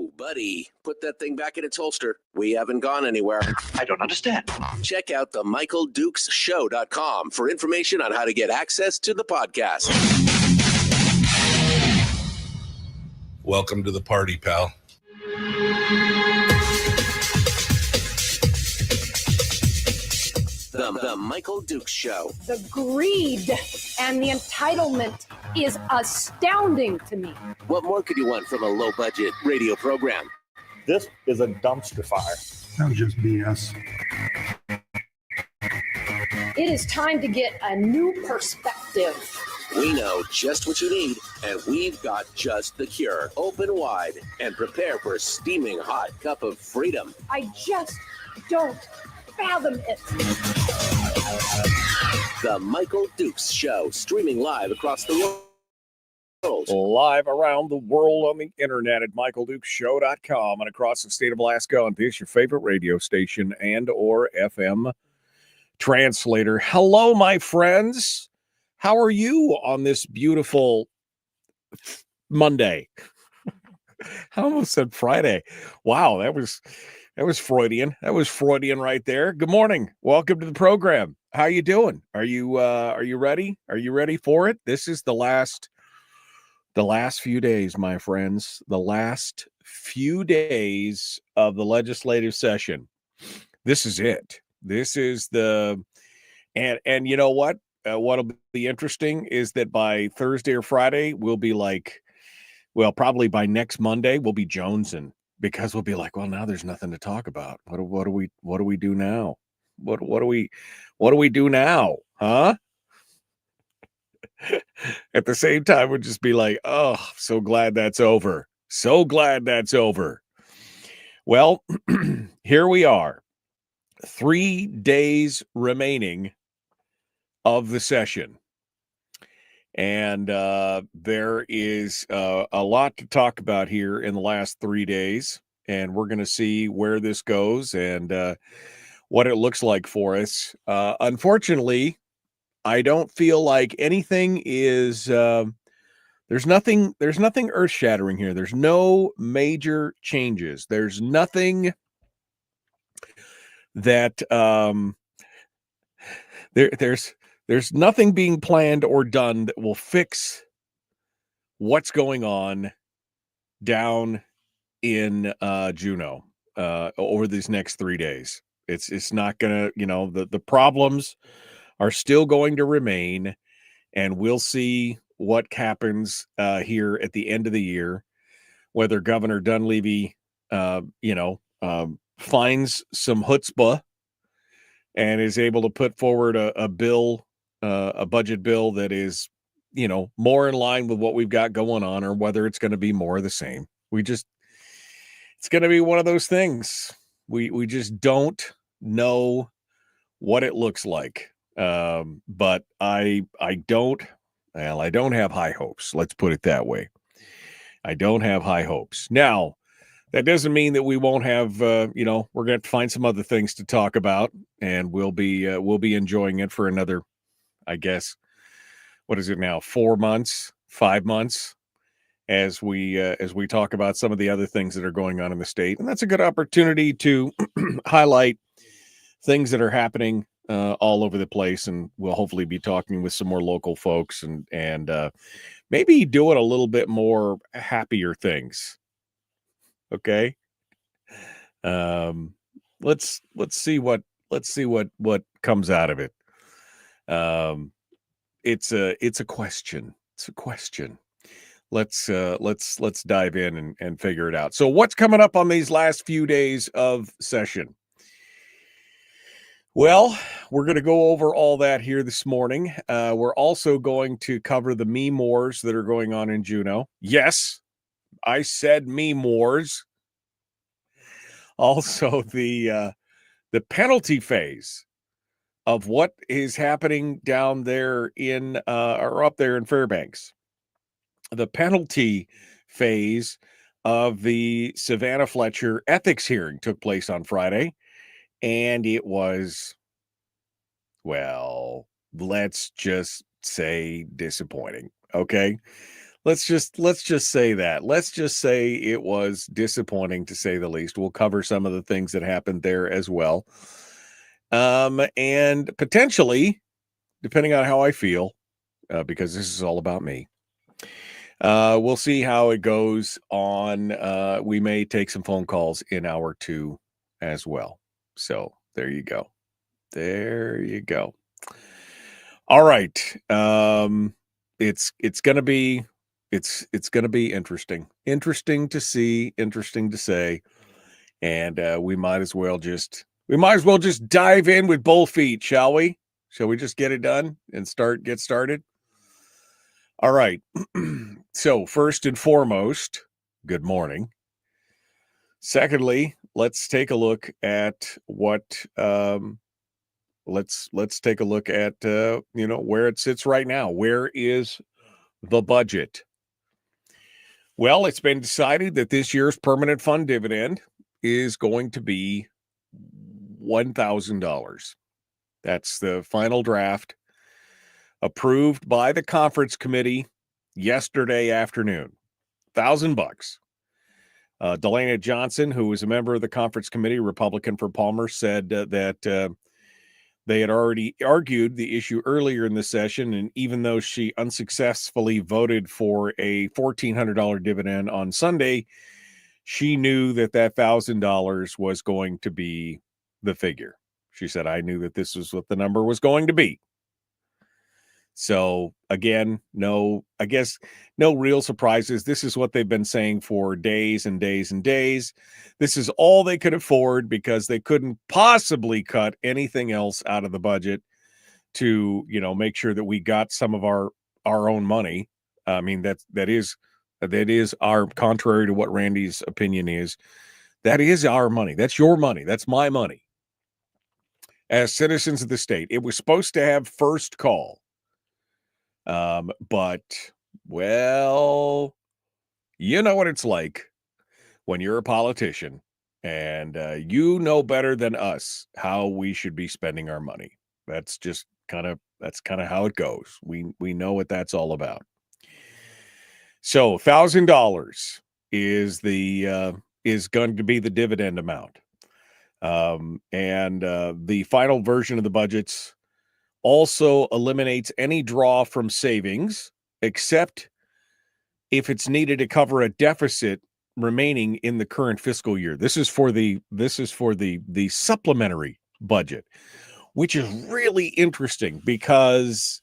Whoa, buddy, put that thing back in its holster. We haven't gone anywhere. I don't understand. Check out the MichaelDukesShow.com for information on how to get access to the podcast. Welcome to the party, pal. The Michael Dukes Show. The greed and the entitlement is astounding to me. What more could you want from a low-budget radio program? This is a dumpster fire. That was just BS. It is time to get a new perspective. We know just what you need, and we've got just the cure. Open wide and prepare for a steaming hot cup of freedom. I just don't fathom it. The Michael Dukes Show, streaming live across the world. Live around the world on the internet at MichaelDukesShow.com and across the state of Alaska on this, your favorite radio station and or FM translator. Hello, my friends. How are you on this beautiful Monday? I almost said Friday. Wow, that was Freudian. That was Freudian right there. Good morning. Welcome to the program. How you doing? Are you ready? Are you ready for it? This is the last few days, my friends. The last few days of the legislative session. This is it. This is and you know what? What'll be interesting is that by Thursday or Friday, we'll be like, well, probably by next Monday, we'll be jonesing. Because we'll be like, well, now there's nothing to talk about. What do we do now? What do we do now? Huh? At the same time, we'll just be like, oh, so glad that's over. So glad that's over. Well, here we are. 3 days remaining of the session. And there is a lot to talk about here in the last 3 days, and we're going to see where this goes and what it looks like for us. Unfortunately, I don't feel like anything is there's nothing earth-shattering here. There's no major changes. There's nothing that There's nothing being planned or done that will fix what's going on down in Juneau over these next 3 days. It's not gonna, the problems are still going to remain, and we'll see what happens here at the end of the year, whether Governor Dunleavy, finds some chutzpah and is able to put forward a bill. A budget bill that is, more in line with what we've got going on, or whether it's going to be more of the same. It's going to be one of those things. We just don't know what it looks like. But I don't have high hopes. Let's put it that way. I don't have high hopes. Now, that doesn't mean that we won't have, we're going to have to find some other things to talk about, and we'll be enjoying it for another, I guess, what is it now? 4 months, 5 months, as we talk about some of the other things that are going on in the state. And that's a good opportunity to highlight things that are happening all over the place. And we'll hopefully be talking with some more local folks and maybe doing a little bit more happier things. Okay. Let's see what comes out of it. It's a question. It's a question. Let's dive in and figure it out. So what's coming up on these last few days of session? Well, we're going to go over all that here this morning. We're also going to cover the meme wars that are going on in Juneau. Yes, I said meme wars. Also, the penalty phase of what is happening down there or up there in Fairbanks. The penalty phase of the Savannah Fletcher ethics hearing took place on Friday, and it was, well, let's just say disappointing. Okay. Let's just say that. Let's just say it was disappointing, to say the least. We'll cover some of the things that happened there as well. And potentially, depending on how I feel, because this is all about me, we'll see how it goes on. We may take some phone calls in hour 2 as well. So there you go. There you go. All right. It's gonna be interesting. Interesting to see, interesting to say. And we might as well just dive in with both feet, shall we? Shall we just get it done and get started? All right. So first and foremost, good morning. Secondly, let's take a look at what let's take a look at where it sits right now. Where is the budget? Well, it's been decided that this year's permanent fund dividend is going to be $1,000. That's the final draft approved by the conference committee yesterday afternoon. $1,000. Delana Johnson, who was a member of the conference committee, Republican for Palmer, said that they had already argued the issue earlier in the session, and even though she unsuccessfully voted for a $1,400 dividend on Sunday, she knew that $1,000 was going to be the figure. She said, I knew that this was what the number was going to be. So again, no real surprises. This is what they've been saying for days and days and days. This is all they could afford because they couldn't possibly cut anything else out of the budget to, make sure that we got some of our own money. I mean, that is our, contrary to what Randy's opinion is, that is our money. That's your money. That's my money. As citizens of the state, it was supposed to have first call. But, well, you know what it's like when you're a politician and you know better than us how we should be spending our money. That's just kind of how it goes. We know what that's all about. So $1,000 is going to be the dividend amount. And the final version of the budgets also eliminates any draw from savings, except if it's needed to cover a deficit remaining in the current fiscal year. This is for the supplementary budget, which is really interesting because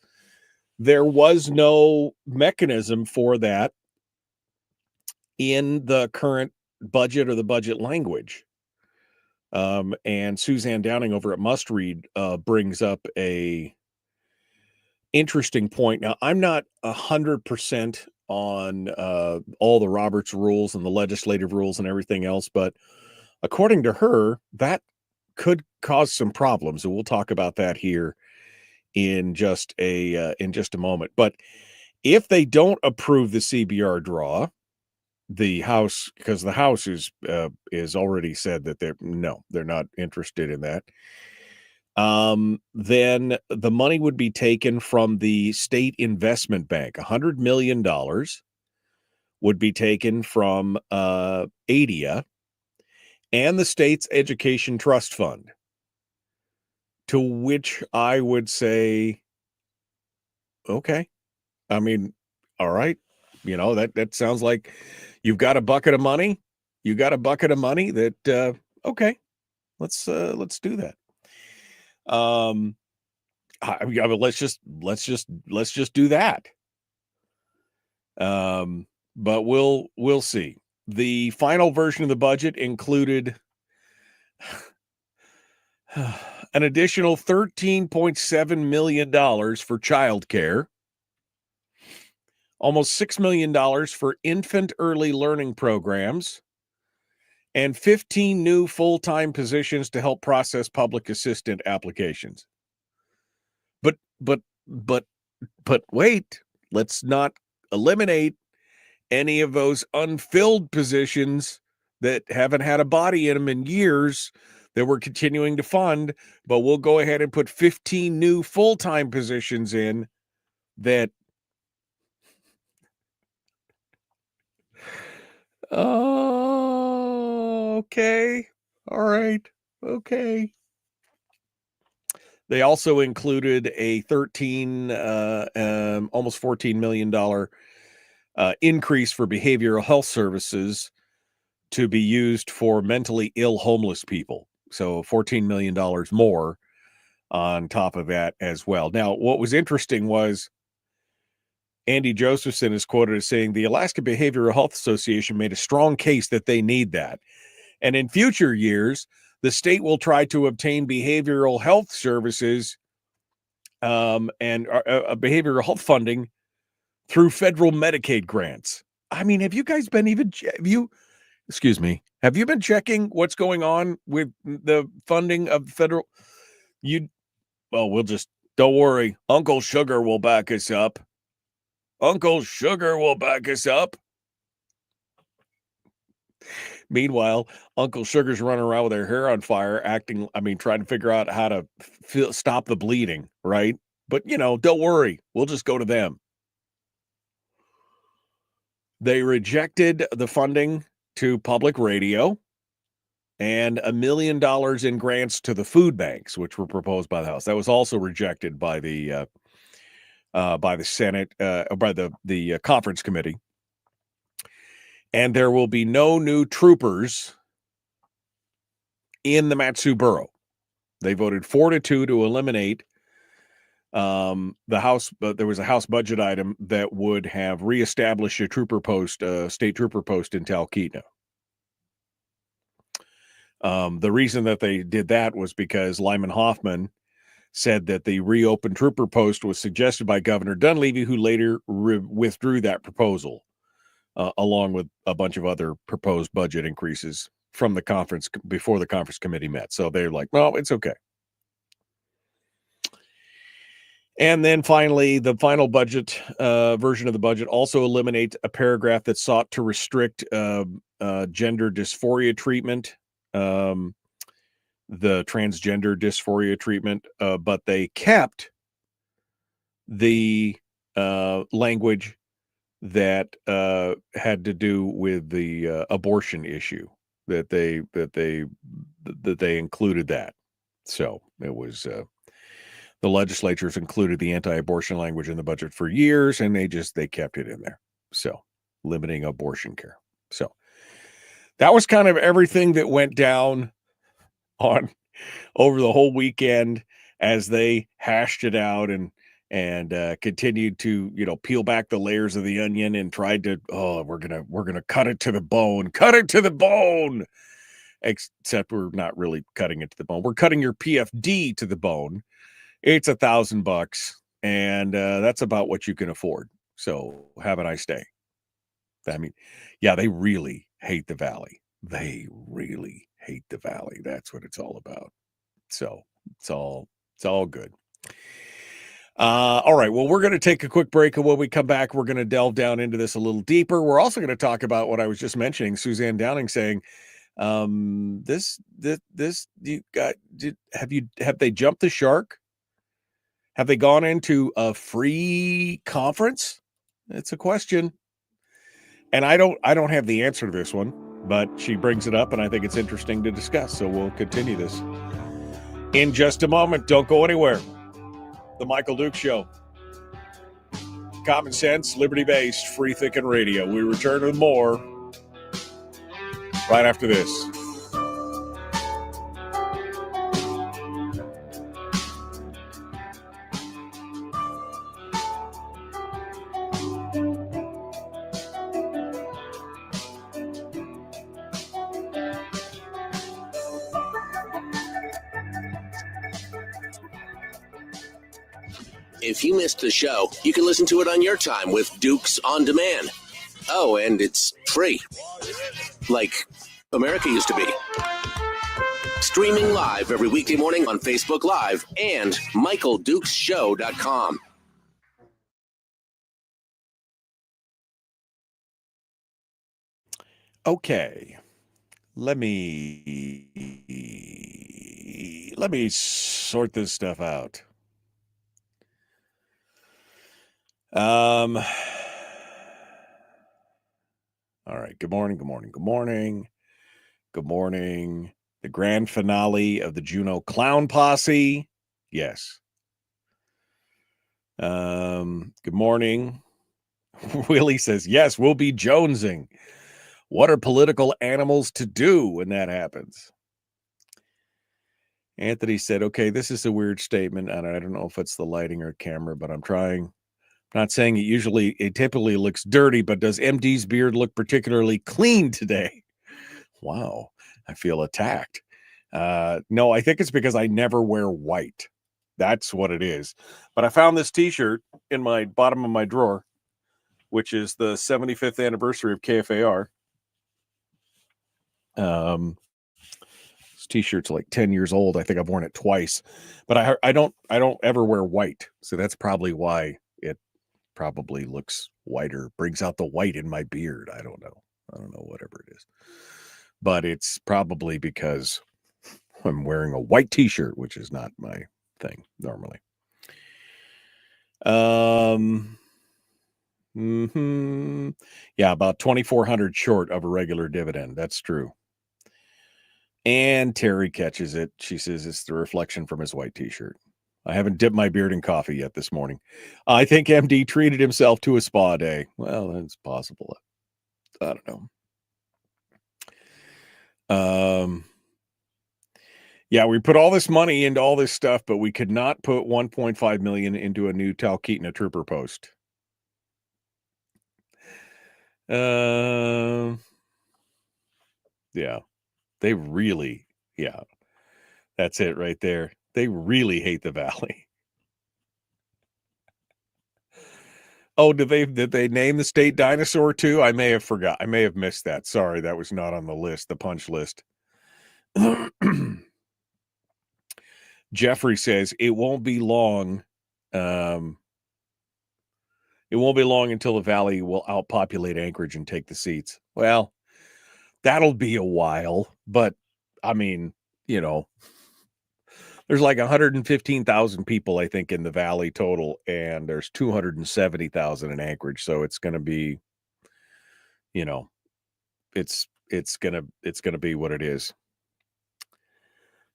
there was no mechanism for that in the current budget or the budget language. And Suzanne Downing over at Must Read brings up a interesting point. Now, I'm not 100% on all the Roberts rules and the legislative rules and everything else, but according to her, that could cause some problems, and we'll talk about that here in just a moment. But if they don't approve the CBR draw, the House, because the House is already said that they're not interested in that. Then the money would be taken from the state investment bank. $100 million would be taken from ADIA and the state's education trust fund. To which I would say, okay. I mean, all right. That sounds like you've got a bucket of money. You got a bucket of money that, okay, let's do that. Let's just do that. But we'll see. The final version of the budget included an additional $13.7 million for childcare, almost $6 million for infant early learning programs, and 15 new full-time positions to help process public assistant applications. But wait, let's not eliminate any of those unfilled positions that haven't had a body in them in years that we're continuing to fund, but we'll go ahead and put 15 new full-time positions in that Oh, okay. All right. Okay. They also included a almost $14 million increase for behavioral health services to be used for mentally ill homeless people. So $14 million more on top of that as well. Now, what was interesting was Andy Josephson is quoted as saying, the Alaska Behavioral Health Association made a strong case that they need that. And in future years, the state will try to obtain behavioral health services and behavioral health funding through federal Medicaid grants. I mean, have you guys been have you been checking what's going on with the funding of federal? Don't worry. Uncle Sugar will back us up. Uncle Sugar will back us up. Meanwhile, Uncle Sugar's running around with her hair on fire, trying to figure out how to stop the bleeding, right? But, don't worry. We'll just go to them. They rejected the funding to public radio and $1 million in grants to the food banks, which were proposed by the House. That was also rejected by the Senate, by the conference committee. And there will be no new troopers in the Matsu Borough. They voted 4-2 to eliminate the House. But there was a House budget item that would have reestablished a state trooper post in Talkeetna. The reason that they did that was because Lyman Hoffman said that the reopened trooper post was suggested by Governor Dunleavy, who later withdrew that proposal, along with a bunch of other proposed budget increases from the conference before the conference committee met. So they're like, well, it's okay. And then finally, the final budget version of the budget also eliminates a paragraph that sought to restrict gender dysphoria treatment, the transgender dysphoria treatment, but they kept the language that had to do with the abortion issue, that they included that. So it was the legislature's included the anti-abortion language in the budget for years, and they kept it in there. So limiting abortion care. So that was kind of everything that went down on over the whole weekend as they hashed it out and continued to, peel back the layers of the onion and tried to, we're gonna cut it to the bone, except we're not really cutting it to the bone. We're cutting your PFD to the bone. It's $1,000, and that's about what you can afford. So have a nice day. I mean, yeah, they really hate the Valley. They really hate the Valley. That's what it's all about. So it's all good. All right. Well, we're going to take a quick break, and when we come back, we're going to delve down into this a little deeper. We're also going to talk about what I was just mentioning, Suzanne Downing saying, have they jumped the shark? Have they gone into a free conference? It's a question. And I don't have the answer to this one, but she brings it up, and I think it's interesting to discuss. So we'll continue this in just a moment. Don't go anywhere. The Michael Duke Show. Common sense, liberty-based, free-thinking radio. We return with more right after this. If you missed the show, you can listen to it on your time with Dukes On Demand. Oh, and it's free. Like America used to be. Streaming live every weekday morning on Facebook Live and MichaelDukesShow.com. Okay. Let me sort this stuff out. All right. Good morning. Good morning. Good morning. Good morning. The grand finale of the Juneau Clown Posse. Yes. Good morning. Willie says, yes, we'll be jonesing. What are political animals to do when that happens? Anthony said, okay, this is a weird statement, and I don't know if it's the lighting or camera, but I'm trying. I'm not saying it typically looks dirty, but does MD's beard look particularly clean today? Wow, I feel attacked. No, I think it's because I never wear white. That's what it is. But I found this t-shirt in my bottom of my drawer, which is the 75th anniversary of KFAR. This t-shirt's like 10 years old. I think I've worn it twice, but I don't ever wear white. So that's probably why it probably looks whiter, brings out the white in my beard. I don't know, whatever it is, but it's probably because I'm wearing a white t-shirt, which is not my thing normally. Yeah, about 2,400 short of a regular dividend. That's true. And Terry catches it. She says it's the reflection from his white t-shirt. I haven't dipped my beard in coffee yet this morning. I think MD treated himself to a spa day. Well, that's possible. I don't know. Yeah, we put all this money into all this stuff, but we could not put $1.5 million into a new Talkeetna Trooper post. Yeah. They really, that's it right there. They really hate the Valley. Oh, did they name the state dinosaur too? I may have missed that. Sorry, that was not on the list, the punch list. Jeffrey says it won't be long. It won't be long until the Valley will outpopulate Anchorage and take the seats. Well, that'll be a while, but I mean, there's like 115,000 people, I think, in the Valley total, and there's 270,000 in Anchorage. So it's going to be, it's going to be what it is.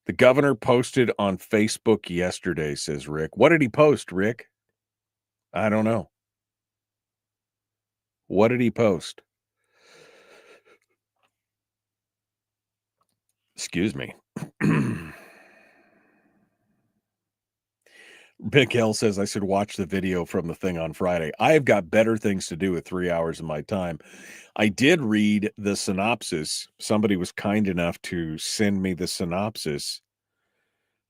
The governor posted on Facebook yesterday, says Rick. What did he post, Rick? I don't know. What did he post? Excuse me. Big L says I should watch the video from the thing on Friday. I have got better things to do with 3 hours of my time. I did read the synopsis. Somebody was kind enough to send me the synopsis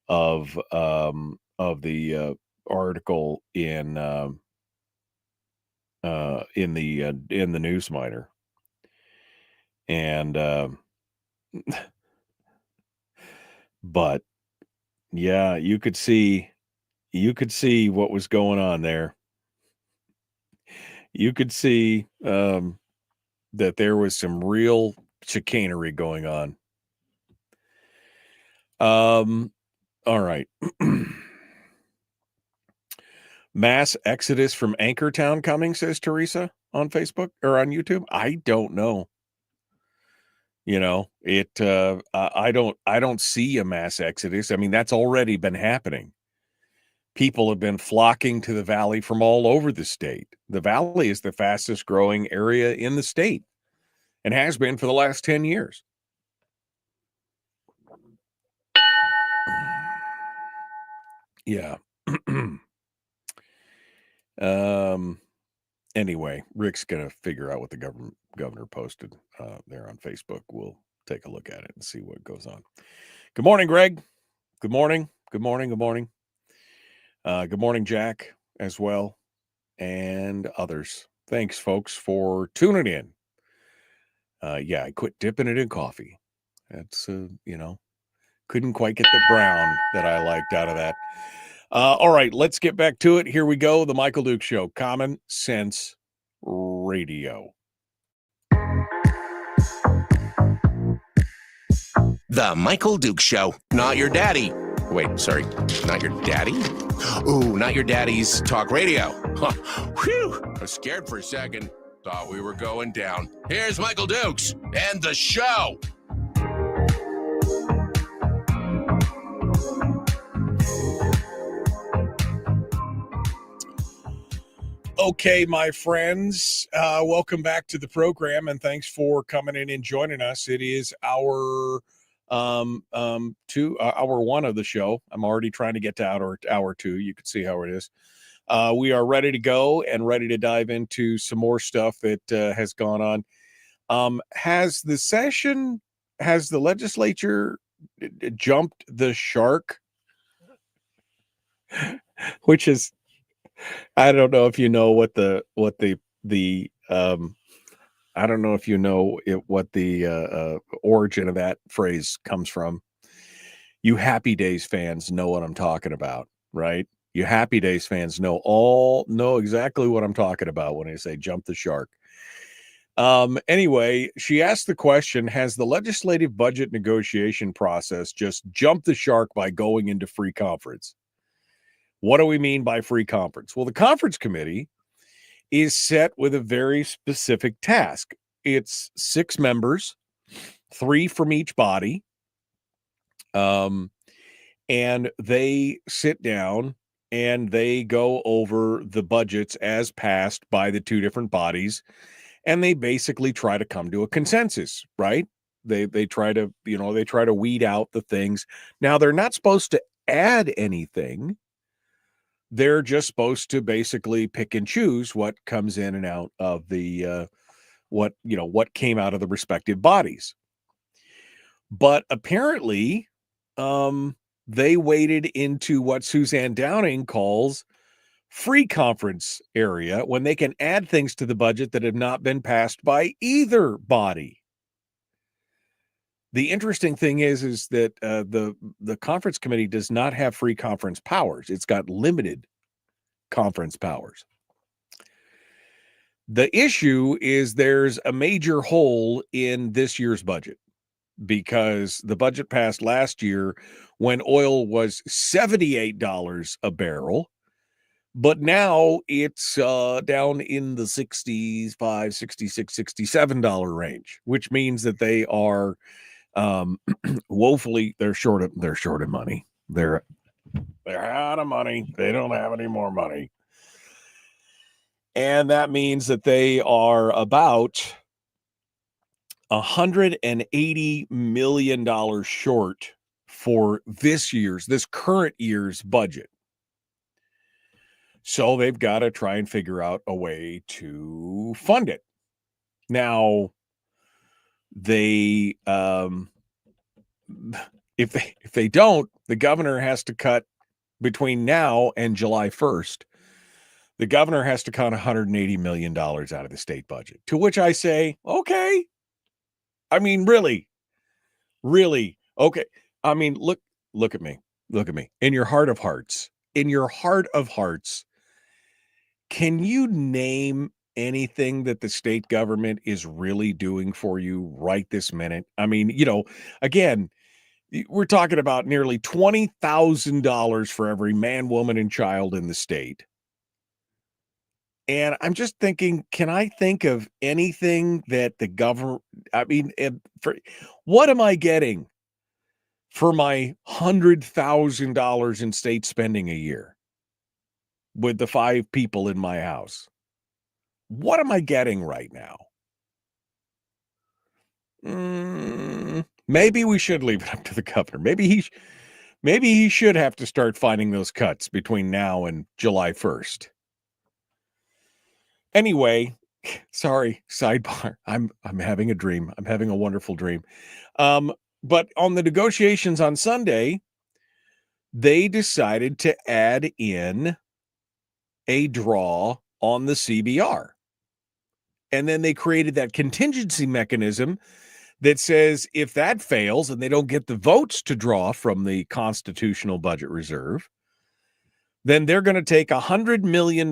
of the article in the News Miner, and but yeah, you could see what was going on there. You could see that there was some real chicanery going on. All right. Mass exodus from Anchortown coming, says Teresa on Facebook or on YouTube. I don't know. I don't see a mass exodus. I mean, that's already been happening. People have been flocking to the Valley from all over the state. The Valley is the fastest growing area in the state and has been for the last 10 years. Yeah. Anyway, Rick's going to figure out what the governor posted there on Facebook. We'll take a look at it and see what goes on. Good morning, Greg. Good morning. Good morning. Good morning. Good morning, Jack, as well, and others. Thanks, folks, for tuning in. Yeah, I quit dipping it in coffee. That's, couldn't quite get the brown that I liked out of that. All right, let's get back to it. Here we go. The Michael Duke Show, Common Sense Radio. The Michael Duke Show. Not your daddy. Wait, sorry. Not your daddy? Ooh, not your daddy's talk radio. Huh. Whew. I was scared for a second. Thought we were going down. Here's Michael Dukes and the show. Okay, my friends, welcome back to the program, and thanks for coming in and joining us. It is hour hour one of the show. I'm already trying to get to hour two. You can see how it is. We are ready to go and ready to dive into some more stuff that has gone on. Has the legislature jumped the shark? Which is, I don't know if you know what the I don't know if you know what the origin of that phrase comes from. You Happy Days fans know what I'm talking about, right? You Happy Days fans know exactly what I'm talking about when I say jump the shark. Anyway, she asked the question, has the legislative budget negotiation process just jumped the shark by going into free conference? What do we mean by free conference? Well, the conference committee is set with a very specific task. It's 6 members, 3 from each body. And they sit down and they go over the budgets as passed by the 2 different bodies, and they basically try to come to a consensus, right? They try to weed out the things. Now, they're not supposed to add anything. They're just supposed to basically pick and choose what comes in and out of the what came out of the respective bodies. But apparently, they waded into what Suzanne Downing calls free conference area when they can add things to the budget that have not been passed by either body. The interesting thing is that the conference committee does not have free conference powers. It's got limited conference powers. The issue is there's a major hole in this year's budget because the budget passed last year when oil was $78 a barrel, but now it's down in the $65, $66, $67 range, which means that they are woefully they're short of money. They're out of money. They don't have any more money. And that means that they are about $180 million short for this current year's budget. So they've got to try and figure out a way to fund it. Now, they if they don't, the governor has to cut between now and July 1st. The governor has to cut $180 million out of the state budget, to which I say, okay. I mean, really? Okay. I mean, look at me. In your heart of hearts, can you name anything that the state government is really doing for you right this minute? I mean, again, we're talking about nearly $20,000 for every man, woman, and child in the state. And I'm just thinking, can I think of anything that the government, what am I getting for my $100,000 in state spending a year with the 5 people in my house? What am I getting right now? Maybe we should leave it up to the governor. Maybe he should have to start finding those cuts between now and July 1st. Anyway, sorry, sidebar. I'm having a dream. I'm having a wonderful dream. But on the negotiations on Sunday, they decided to add in a draw on the CBR. And then they created that contingency mechanism that says if that fails and they don't get the votes to draw from the constitutional budget reserve, then they're going to take $100 million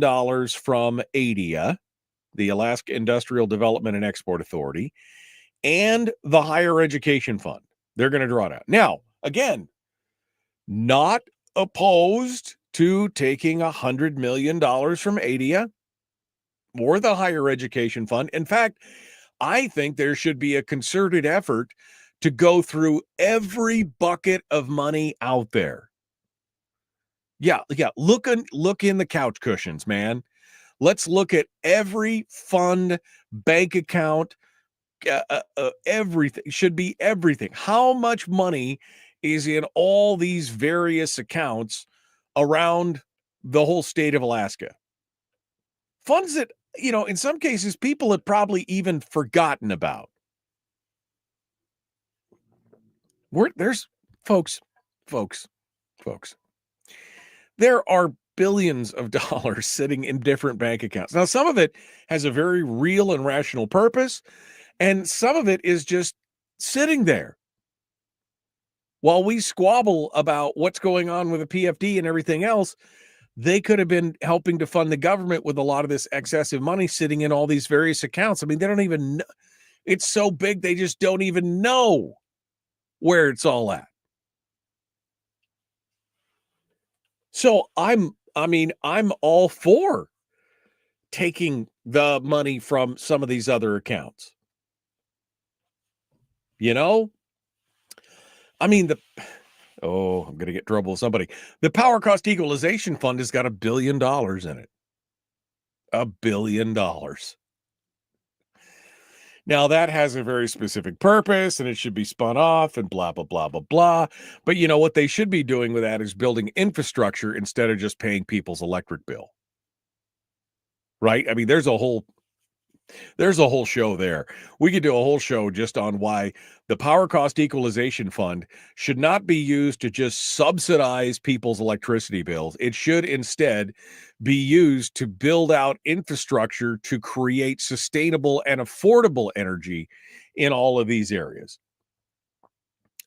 from ADIA, the Alaska Industrial Development and Export Authority, and the Higher Education Fund. They're going to draw it out. Now, again, not opposed to taking $100 million from ADIA. or the higher education fund. In fact, I think there should be a concerted effort to go through every bucket of money out there. Yeah. Look in the couch cushions, man. Let's look at every fund, bank account, everything. Should be everything. How much money is in all these various accounts around the whole state of Alaska? Funds that, in some cases, people had probably even forgotten about. There's folks. There are billions of dollars sitting in different bank accounts. Now, some of it has a very real and rational purpose, and some of it is just sitting there. While we squabble about what's going on with the PFD and everything else, they could have been helping to fund the government with a lot of this excessive money sitting in all these various accounts. I mean, they don't even know. It's so big, they just don't even know where it's all at. So I'm all for taking the money from some of these other accounts. I'm going to get trouble with somebody. The Power Cost Equalization Fund has got $1 billion in it. $1 billion. Now, that has a very specific purpose, and it should be spun off and blah, blah, blah, blah, blah. But what they should be doing with that is building infrastructure instead of just paying people's electric bill. Right? I mean, there's a whole show there. We could do a whole show just on why the Power Cost Equalization Fund should not be used to just subsidize people's electricity bills. It should instead be used to build out infrastructure to create sustainable and affordable energy in all of these areas.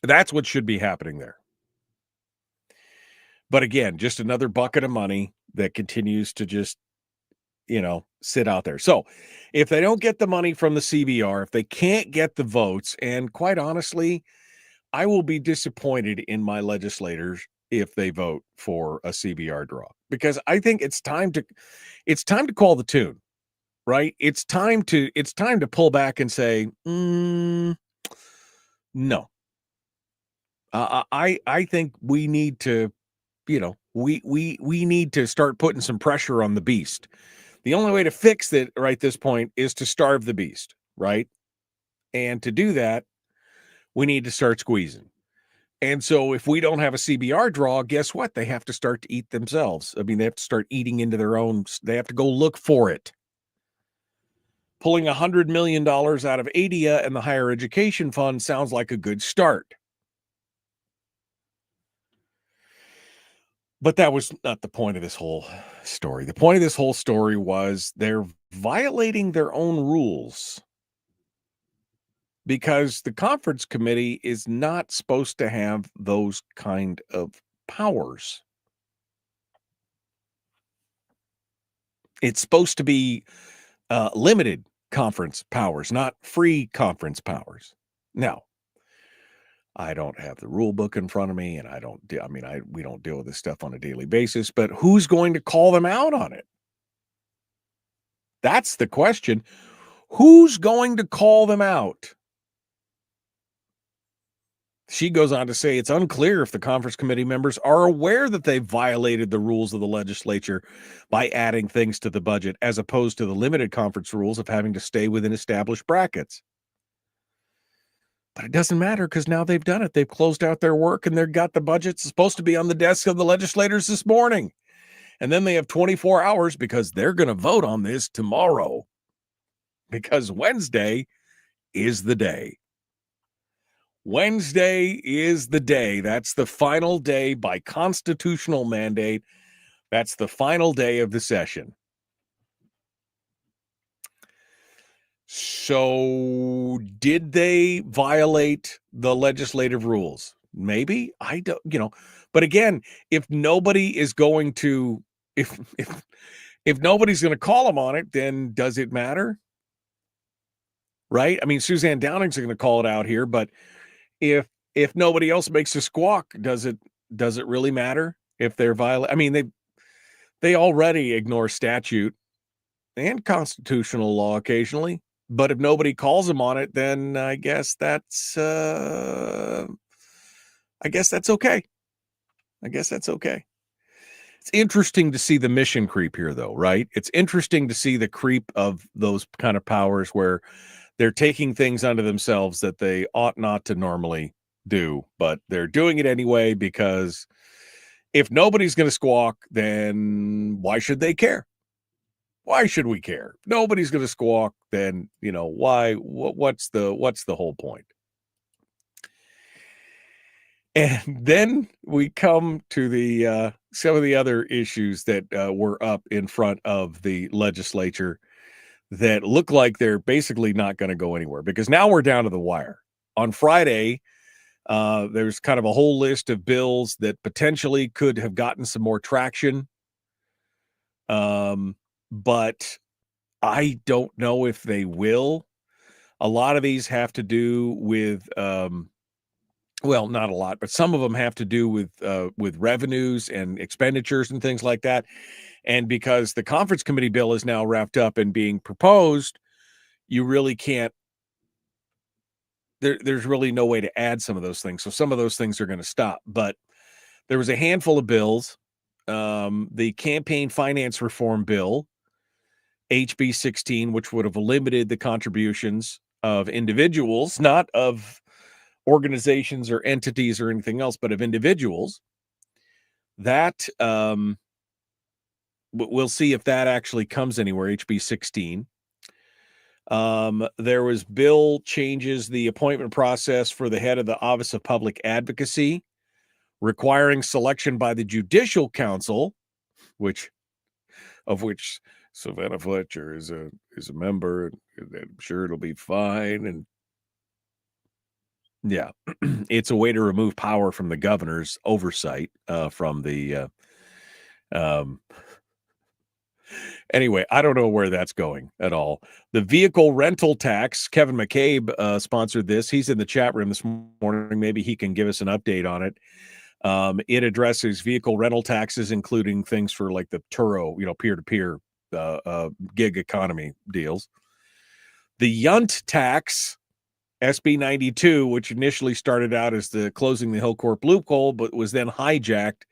That's what should be happening there. But again, just another bucket of money that continues to just sit out there. So if they don't get the money from the CBR, if they can't get the votes, and quite honestly, I will be disappointed in my legislators if they vote for a CBR draw, because I think it's time to call the tune, right? It's time to pull back and say, no. I think we need to, we need to start putting some pressure on the beast. The only way to fix it right this point is to starve the beast, right? And to do that, we need to start squeezing. And so if we don't have a CBR draw, guess what? They have to start to eat themselves. I mean, they have to start eating into their own. They have to go look for it. Pulling $100 million out of ADIA and the Higher Education Fund sounds like a good start. But that was not the point of this whole story. The point of this whole story was they're violating their own rules, because the conference committee is not supposed to have those kind of powers. It's supposed to be limited conference powers, not free conference powers. Now, I don't have the rule book in front of me, and we don't deal with this stuff on a daily basis, but who's going to call them out on it? That's the question. Who's going to call them out? She goes on to say it's unclear if the conference committee members are aware that they violated the rules of the legislature by adding things to the budget, as opposed to the limited conference rules of having to stay within established brackets. But it doesn't matter, because now they've done it. They've closed out their work, and they've got the budget supposed to be on the desk of the legislators this morning. And then they have 24 hours, because they're going to vote on this tomorrow, because Wednesday is the day. Wednesday is the day. That's the final day by constitutional mandate. That's the final day of the session. So did they violate the legislative rules? Maybe. I don't, but again, if nobody is going to, if nobody's going to call them on it, then does it matter? Right? I mean, Suzanne Downing's going to call it out here, but if nobody else makes a squawk, does it really matter if they're violating? I mean, they already ignore statute, and constitutional law occasionally. But if nobody calls them on it, then I guess that's okay. I guess that's okay. It's interesting to see the mission creep here, though, right? It's interesting to see the creep of those kind of powers where they're taking things unto themselves that they ought not to normally do, but they're doing it anyway because if nobody's going to squawk, then why should they care? Why should we care? If nobody's going to squawk, then, why? What's the whole point? And then we come to the some of the other issues that were up in front of the legislature that look like they're basically not going to go anywhere, because now we're down to the wire. On Friday, there's kind of a whole list of bills that potentially could have gotten some more traction. But I don't know if they will. A lot of these have to do with, well, not a lot, but some of them have to do with revenues and expenditures and things like that. And because the conference committee bill is now wrapped up and being proposed, you really can't. There's really no way to add some of those things. So some of those things are going to stop. But there was a handful of bills. The campaign finance reform bill, HB 16, which would have limited the contributions of individuals, not of organizations or entities or anything else, but of individuals. That we'll see if that actually comes anywhere, HB 16. There was bill changes the appointment process for the head of the Office of Public Advocacy, requiring selection by the Judicial Council, which Savannah Fletcher is a member, and I'm sure it'll be fine. And yeah, it's a way to remove power from the governor's oversight from the anyway, I don't know where that's going at all. The vehicle rental tax, Kevin McCabe sponsored this. He's in the chat room this morning. Maybe he can give us an update on it. It addresses vehicle rental taxes, including things for like the Turo, peer-to-peer gig economy deals. The Yunt tax, SB 92, which initially started out as the closing the Hillcorp loophole, but was then hijacked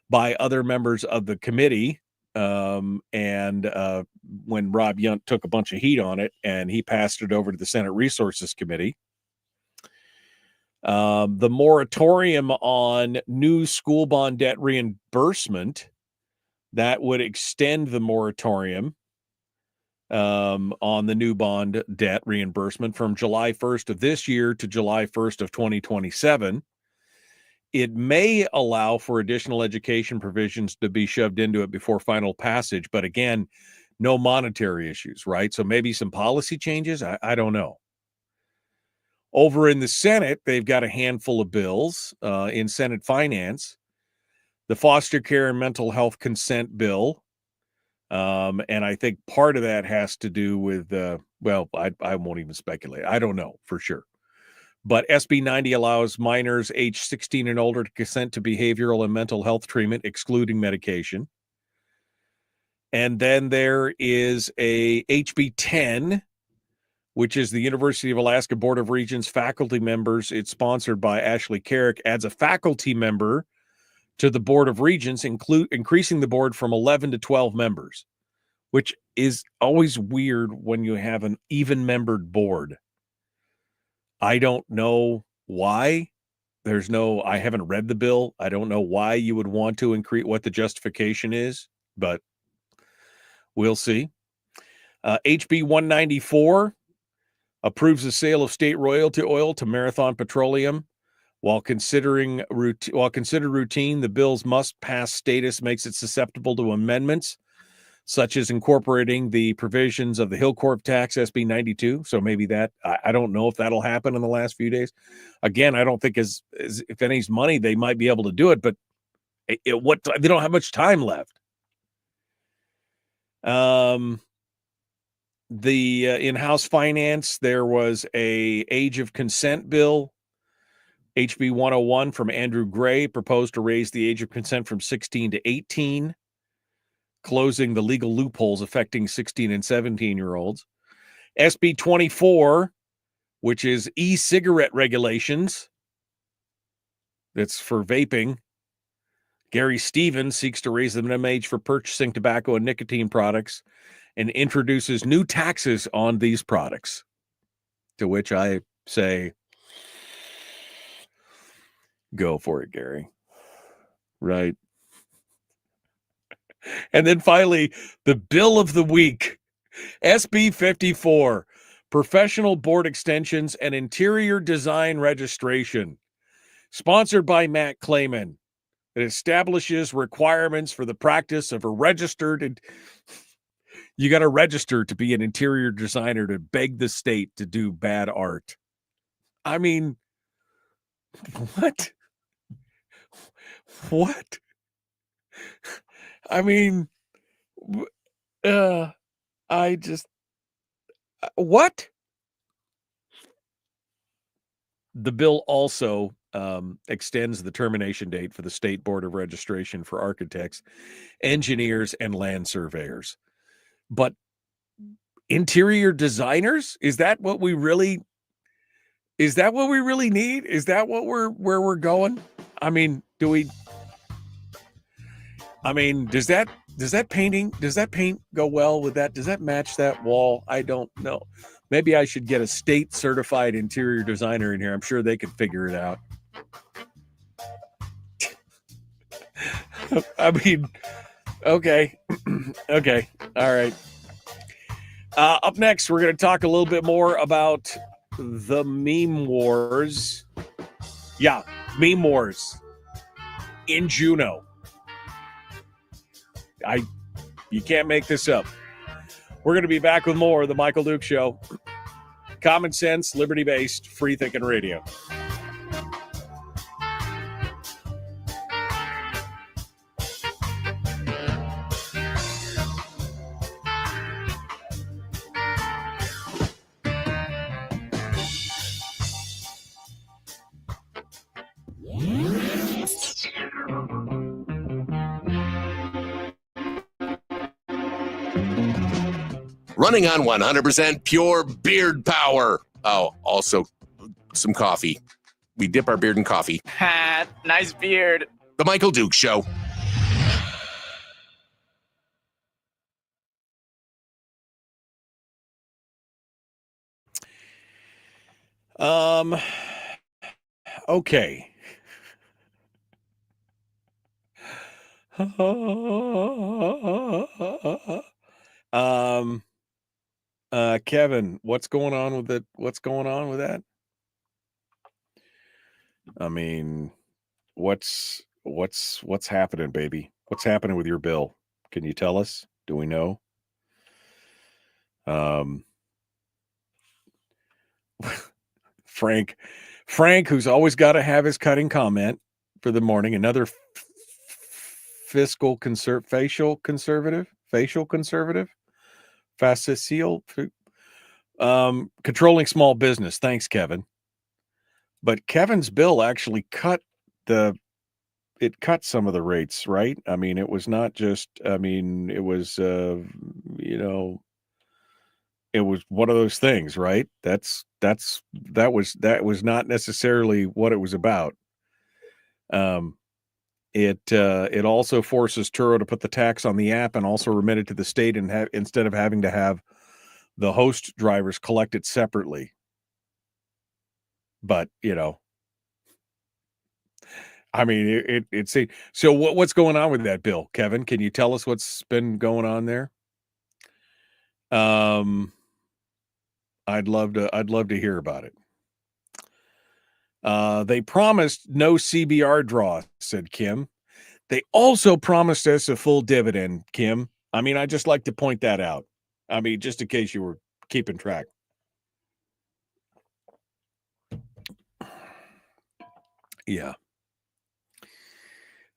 by other members of the committee. When Rob Yunt took a bunch of heat on it and he passed it over to the Senate Resources Committee. The moratorium on new school bond debt reimbursement, that would extend the moratorium on the new bond debt reimbursement from July 1st of this year to July 1st of 2027. It may allow for additional education provisions to be shoved into it before final passage, but again, no monetary issues, right? So maybe some policy changes. I don't know. Over in the Senate, they've got a handful of bills in Senate Finance. The foster care and mental health consent bill. And I think part of that has to do with, I won't even speculate. I don't know for sure. But SB 90 allows minors age 16 and older to consent to behavioral and mental health treatment, excluding medication. And then there is a HB 10, which is the University of Alaska Board of Regents faculty members. It's sponsored by Ashley Carrick, adds a faculty member to the Board of Regents, increasing the board from 11 to 12 members, which is always weird when you have an even-membered board. I don't know why. I haven't read the bill. I don't know why you would want to increase, what the justification is, but we'll see. HB 194 approves the sale of state royalty oil to Marathon Petroleum. While considered routine, the bill's must-pass status makes it susceptible to amendments, such as incorporating the provisions of the Hillcorp tax, SB 92. So maybe that, I don't know if that'll happen in the last few days. Again, I don't think as if any's money, they might be able to do it, but they don't have much time left. In House Finance, there was a age of consent bill. HB 101 from Andrew Gray proposed to raise the age of consent from 16 to 18. closing the legal loopholes affecting 16 and 17-year-olds. SB 24, which is e-cigarette regulations. That's for vaping. Gary Stevens seeks to raise the minimum age for purchasing tobacco and nicotine products and introduces new taxes on these products. To which I say, go for it, Gary. Right. And then finally, the bill of the week, SB 54, professional board extensions and interior design registration, sponsored by Matt Clayman. It establishes requirements for the practice of a registered. You got to register to be an interior designer to beg the state to do bad art. I mean, what? What? I mean, I just, what? The bill also extends the termination date for the State Board of Registration for architects, engineers, and land surveyors. But interior designers, is that what we really need? Is that where we're going? I mean, does that paint go well with that? Does that match that wall? I don't know. Maybe I should get a state certified interior designer in here. I'm sure they could figure it out. I mean, okay. Okay. All right. Up next, we're going to talk a little bit more about the meme wars. Yeah, meme wars in Juneau. You can't make this up. We're going to be back with more of the Michael Duke Show. Common sense, liberty-based, free-thinking radio. Running on 100% pure beard power. Oh, also some coffee. We dip our beard in coffee. Ha, nice beard. The Michael Duke Show. Okay. Kevin, what's going on with it? What's going on with that? I mean, what's happening, baby? What's happening with your bill? Can you tell us? Do we know? Frank, who's always got to have his cutting comment for the morning. Another facial conservative, facile, controlling small business. Thanks, Kevin. But Kevin's bill actually cut some of the rates, right? I mean, it was not just, it was, it was one of those things, right? That was not necessarily what it was about. It also forces Turo to put the tax on the app and also remit it to the state and instead of having to have the host drivers collect it separately. But I mean, it's so what's going on with that bill, Kevin? Can you tell us what's been going on there? I'd love to hear about it. They promised no CBR draw, said Kim. They also promised us a full dividend, Kim. I mean, I just like to point that out. I mean, just in case you were keeping track. Yeah.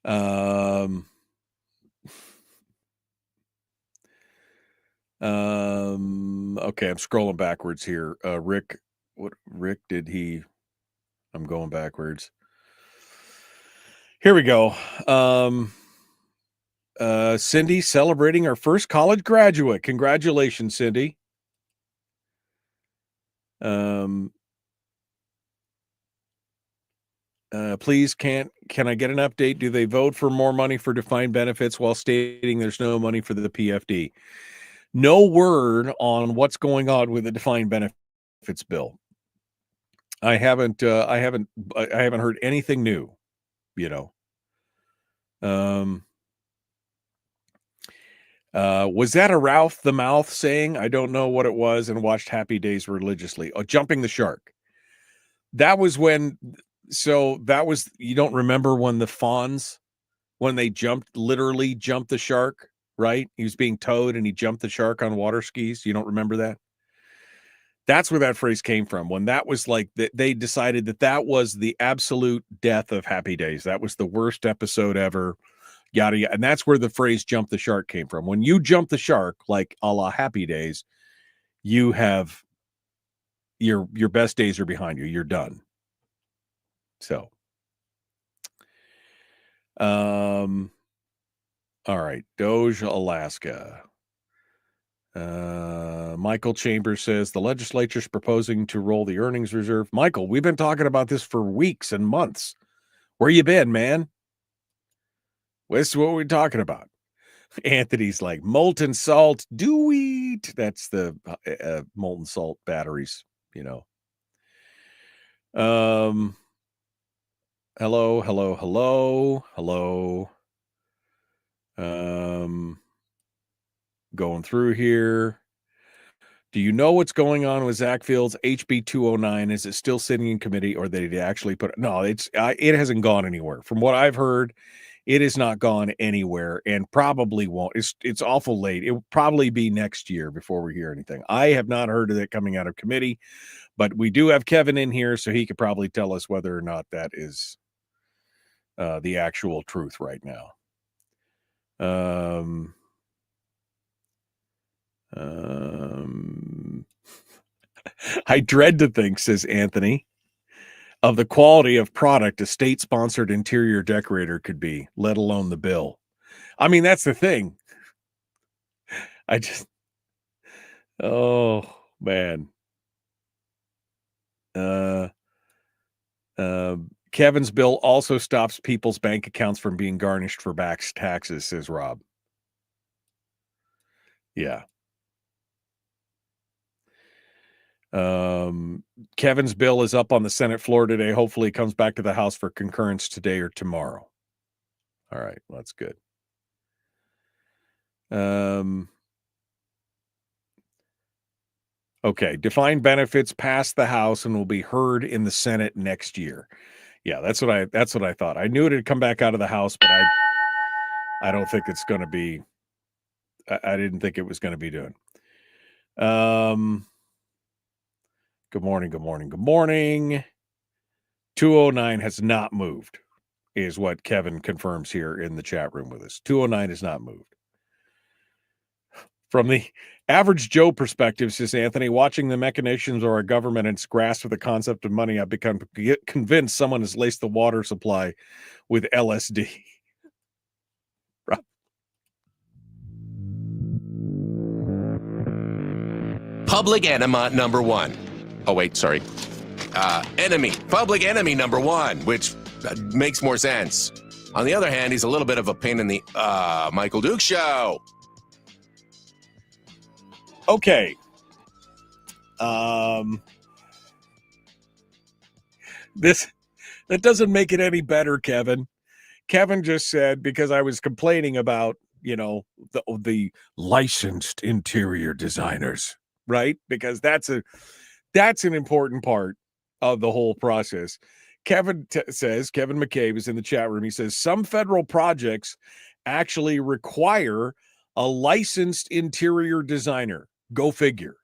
Okay, I'm scrolling backwards here. Rick did he? I'm going backwards. Here we go. Cindy celebrating our first college graduate. Congratulations, Cindy. Please, can I get an update? Do they vote for more money for defined benefits while stating there's no money for the PFD? No word on what's going on with the defined benefits bill. I haven't heard anything new, you know. Was that a Ralph the Mouth saying? I don't know what it was and watched Happy Days religiously. Oh, jumping the shark. That was when, you don't remember when the Fonz, when they literally jumped the shark, right? He was being towed and he jumped the shark on water skis. You don't remember that? That's where that phrase came from. When that was like, they decided that was the absolute death of Happy Days. That was the worst episode ever. Yada yada. And that's where the phrase jump the shark came from. When you jump the shark, like a la Happy Days, you have your best days are behind you. You're done. So, all right. Doge, Alaska. Michael Chambers says the legislature's proposing to roll the earnings reserve. Michael, we've been talking about this for weeks and months. Where you been, man? This is what we're talking about. Anthony's like, molten salt, do it. That's the molten salt batteries, you know. Hello. Going through here. Do you know what's going on with Zach Fields' HB 209? Is it still sitting in committee, or did they actually put it? No, it hasn't gone anywhere. From what I've heard, it has not gone anywhere and probably won't. It's awful late. It will probably be next year before we hear anything. I have not heard of it coming out of committee, but we do have Kevin in here, so he could probably tell us whether or not that is the actual truth right now. I dread to think, says Anthony, of the quality of product a state-sponsored interior decorator could be, let alone the bill. I mean, that's the thing. Oh, man. Kevin's bill also stops people's bank accounts from being garnished for back taxes, says Rob. Yeah. Kevin's bill is up on the Senate floor today. Hopefully it comes back to the House for concurrence today or tomorrow. All right, well, that's good. Okay, defined benefits passed the House and will be heard in the Senate next year. Yeah, that's what I thought. I knew it had come back out of the House, but I don't think it's going to be. I didn't think it was going to be doing. Good morning. 209 has not moved, is what Kevin confirms here in the chat room with us. 209 has not moved. From the average Joe perspective, says Anthony, watching the machinations of our government and its grasp of the concept of money, I've become convinced someone has laced the water supply with LSD. Public enema number one. Oh, wait, sorry. Public enemy number one, which makes more sense. On the other hand, he's a little bit of a pain in the Michael Duke show. Okay. That doesn't make it any better, Kevin. Kevin just said, because I was complaining about, the licensed interior designers, right? Because that's an important part of the whole process. Kevin McCabe is in the chat room. He says some federal projects actually require a licensed interior designer. Go figure.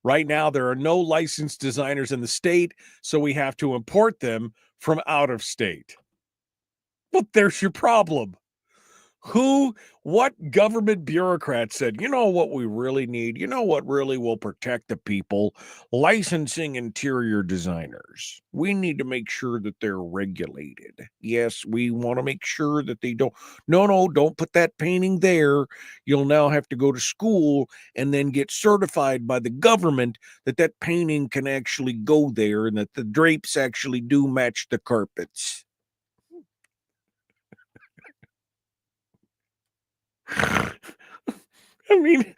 Right now, there are no licensed designers in the state, so we have to import them from out of state. But there's your problem. What government bureaucrat said, you know what we really need? You know what really will protect the people? Licensing interior designers. We need to make sure that they're regulated. Yes, we want to make sure that they don't. No, don't put that painting there. You'll now have to go to school and then get certified by the government that that painting can actually go there and that the drapes actually do match the carpets. I mean,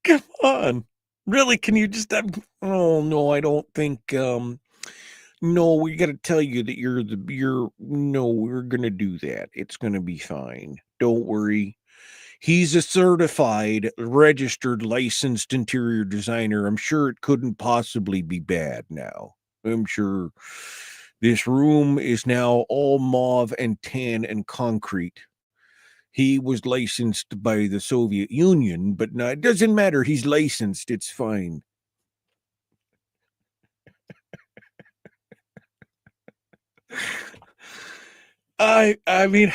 come on. Really, can you just oh no, I don't think no, we got to tell you that no, we're going to do that. It's going to be fine. Don't worry. He's a certified, registered, licensed interior designer. I'm sure it couldn't possibly be bad now. I'm sure this room is now all mauve and tan and concrete. He was licensed by the Soviet Union, but no, it doesn't matter. He's licensed. It's fine. I mean,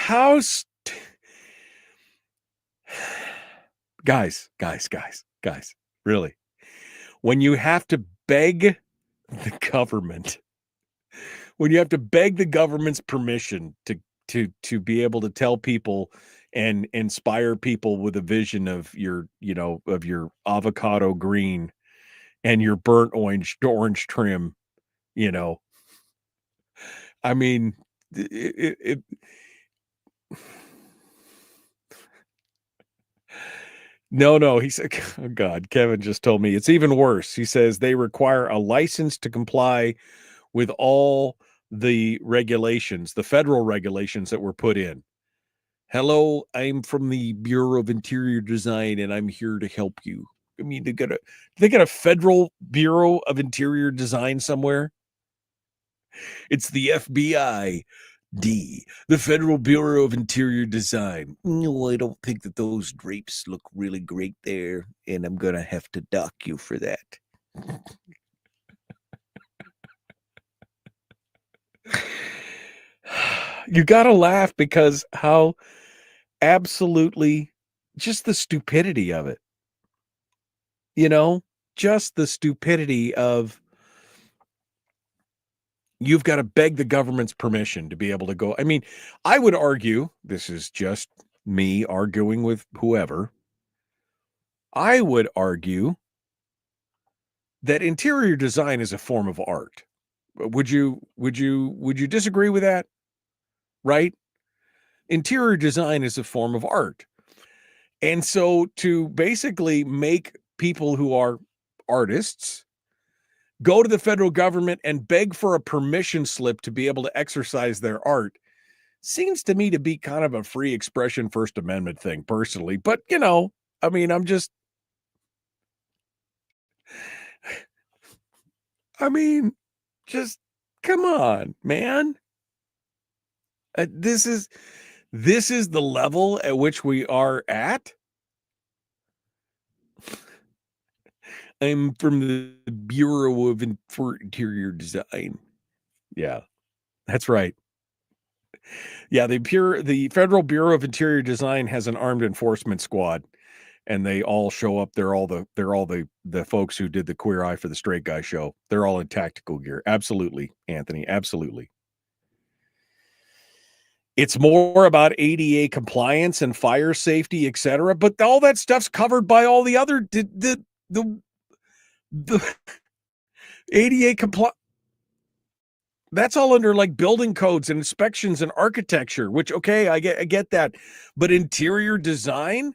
guys, really, when you have to beg the government, when you have to beg the government's permission to be able to tell people and inspire people with a vision of your avocado green and your burnt orange trim, I mean, no, he said, oh God, Kevin just told me it's even worse. He says they require a license to comply with all the regulations, the federal regulations that were put in. Hello, I'm from the Bureau of Interior Design, and I'm here to help you. I mean, they got a federal Bureau of Interior Design somewhere. It's the FBI, the Federal Bureau of Interior Design. No, I don't think that those drapes look really great there, and I'm gonna have to dock you for that. You gotta laugh because how absolutely just the stupidity of it. Just the stupidity of you've got to beg the government's permission to be able to go. I mean, I would argue, this is just me arguing with whoever. I would argue that interior design is a form of art. Would you disagree with that? Right? Interior design is a form of art. And so to basically make people who are artists go to the federal government and beg for a permission slip to be able to exercise their art seems to me to be kind of a free expression First Amendment thing personally. But, I mean, just come on, man. This is the level at which we are at. I'm from the Bureau of Interior Design. Yeah, that's right. Yeah, the Federal Bureau of Interior Design has an armed enforcement squad, and they all show up. They're all the folks who did the Queer Eye for the Straight Guy show. They're all in tactical gear. Absolutely, Anthony. Absolutely. It's more about ADA compliance and fire safety, etc. But all that stuff's covered by all the other the ADA compliance. That's all under like building codes and inspections and architecture, which, okay, I get that. But interior design?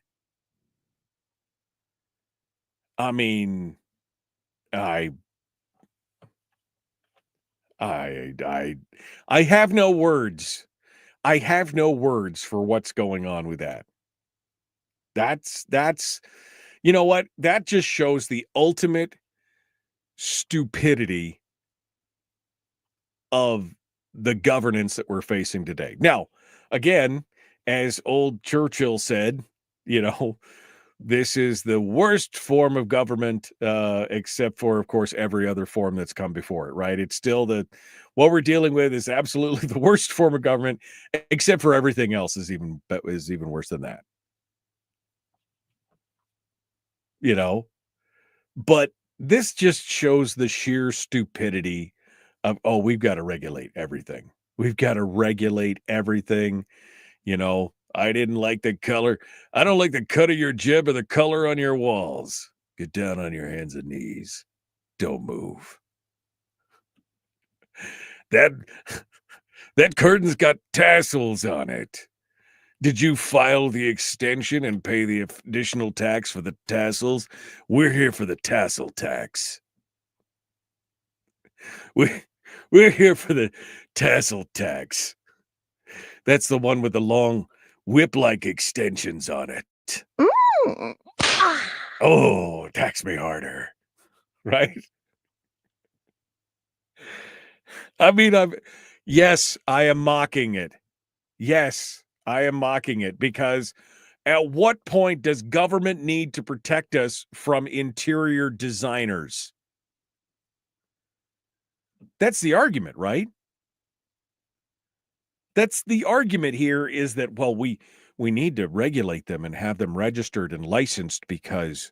I mean, I have no words. I have no words for what's going on with that. That's you know what? That just shows the ultimate stupidity of the governance that we're facing today. Now, again, as old Churchill said, this is the worst form of government, except for, of course, every other form that's come before it, right? It's still what we're dealing with is absolutely the worst form of government, except for everything else is even worse than that. You know, but this just shows the sheer stupidity of, oh, we've got to regulate everything. We've got to regulate everything. You know, I didn't like the color. I don't like the cut of your jib or the color on your walls. Get down on your hands and knees. Don't move. That curtain's got tassels on it. Did you file the extension and pay the additional tax for the tassels? We're here for the tassel tax. We're here for the tassel tax. That's the one with the long whip-like extensions on it. Oh, tax me harder. Right? I mean, yes, I am mocking it. Yes, I am mocking it because at what point does government need to protect us from interior designers? That's the argument, right? That's the argument here is that, well, we need to regulate them and have them registered and licensed because,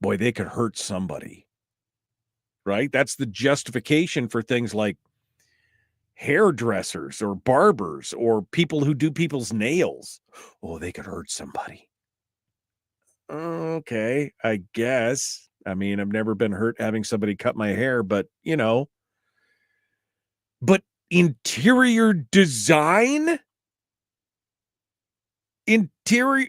boy, they could hurt somebody, right? That's the justification for things like hairdressers or barbers or people who do people's nails. Oh, they could hurt somebody. Okay, I guess. I mean, I've never been hurt having somebody cut my hair, but, you know. But interior design? Interior...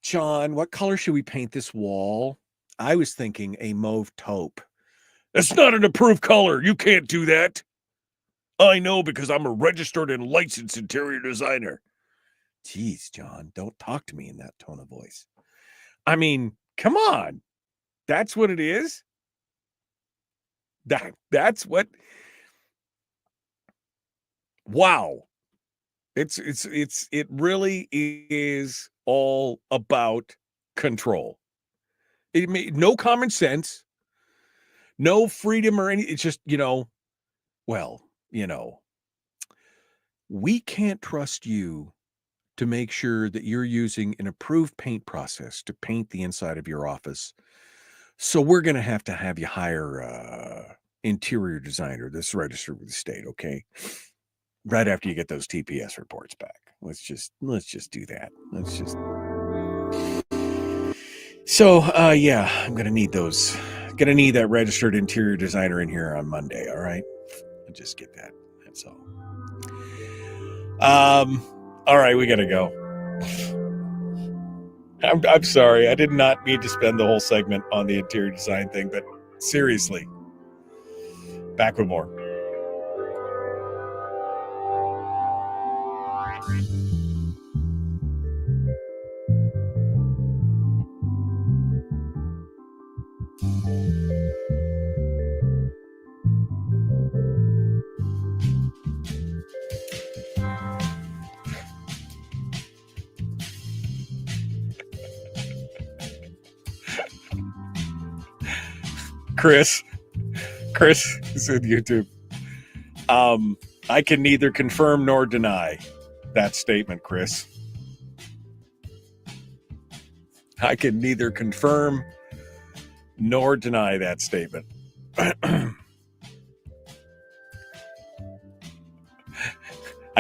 John, what color should we paint this wall? I was thinking a mauve taupe. That's not an approved color. You can't do that. I know because I'm a registered and licensed interior designer. Jeez, John, don't talk to me in that tone of voice. I mean, come on. That's what it is. That's what. Wow. It really is all about control. It made no common sense, no freedom or any. It's just, well, we can't trust you to make sure that you're using an approved paint process to paint the inside of your office. So we're going to have you hire interior designer that's registered with the state, okay? Right after you get those TPS reports back. Let's just do that. So, yeah, I'm going to need those. Going to need that registered interior designer in here on Monday, all right? I'll just get that. That's all. All right, we got to go. I'm sorry. I did not mean to spend the whole segment on the interior design thing, but seriously, back with more. Chris is in YouTube. I can neither confirm nor deny that statement, Chris. I can neither confirm nor deny that statement. I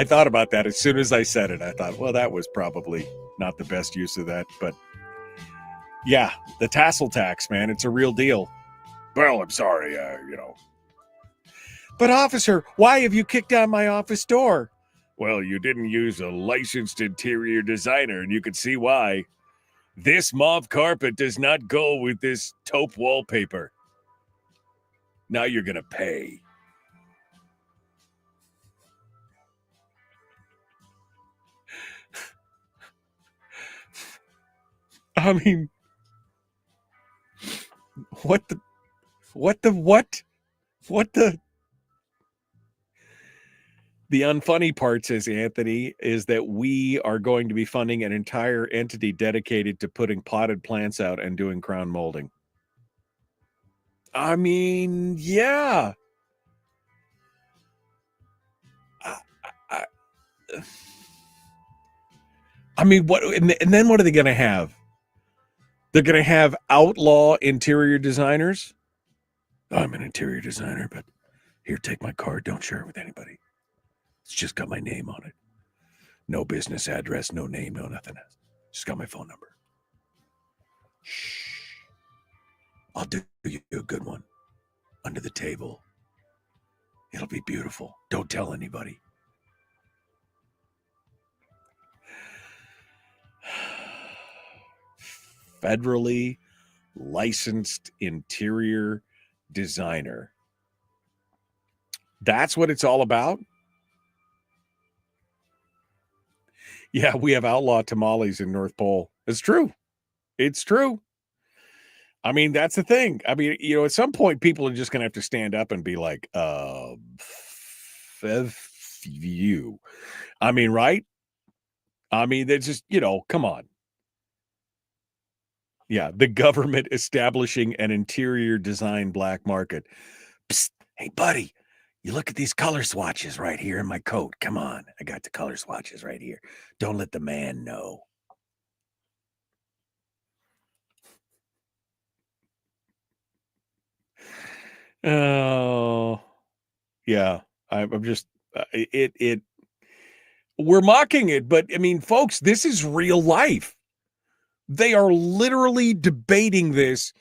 thought about that as soon as I said it. I thought, well, that was probably not the best use of that. But yeah, the tassel tax, man, it's a real deal. Well, I'm sorry, But officer, why have you kicked down my office door? Well, you didn't use a licensed interior designer, and you can see why. This mauve carpet does not go with this taupe wallpaper. Now you're going to pay. I mean, what the... The unfunny part, says Anthony, is that we are going to be funding an entire entity dedicated to putting potted plants out and doing crown molding. I mean, yeah. I, I mean, what? And then what are they going to have? They're going to have outlaw interior designers. I'm an interior designer, but here, take my card. Don't share it with anybody. It's just got my name on it. No business address, no name, no nothing else. Just got my phone number. Shh. I'll do you a good one. Under the table. It'll be beautiful. Don't tell anybody. Federally licensed interior designer. That's what it's all about? Yeah, we have outlaw tamales in North Pole. It's true. It's true. I mean, that's the thing. I mean, at some point, people are just going to have to stand up and be like, F you. I mean, right? I mean, they're just, come on. Yeah, the government establishing an interior design black market. Psst, hey, buddy, you look at these color swatches right here in my coat. Come on, I got the color swatches right here. Don't let the man know. Oh, yeah. I'm just we're mocking it, but I mean, folks, this is real life. They are literally debating this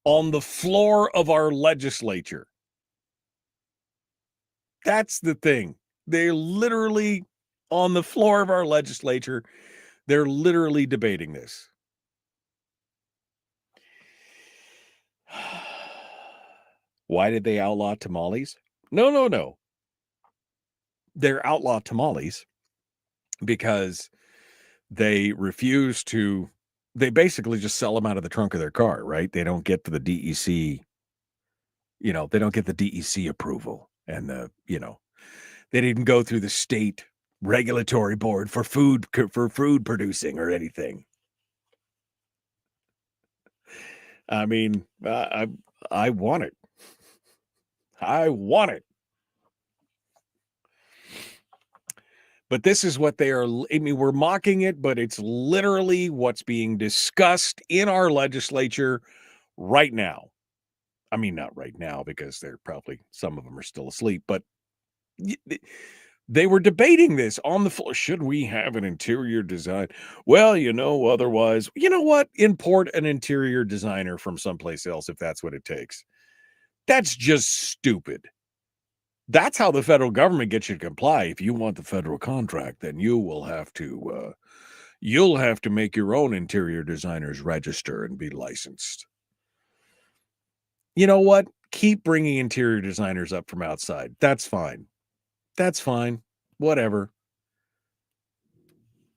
on the floor of our legislature. That's the thing. They're literally on the floor of our legislature. They're literally debating this. Why did they outlaw tamales? No. They're outlaw tamales because they refuse to, they basically just sell them out of the trunk of their car, right? They don't get the DEC, they don't get the DEC approval and they didn't go through the state regulatory board for food producing or anything. I mean, I want it. I want it. But this is what they are. I mean, we're mocking it, but it's literally what's being discussed in our legislature right now. I mean, not right now because they're probably, some of them are still asleep, but they were debating this on the floor. Should we have an interior design? Well, otherwise, you know what? Import an interior designer from someplace else if that's what it takes. That's just stupid. That's how the federal government gets you to comply. If you want the federal contract, then you will have to, you'll have to make your own interior designers register and be licensed. You know what? Keep bringing interior designers up from outside. That's fine. That's fine. Whatever.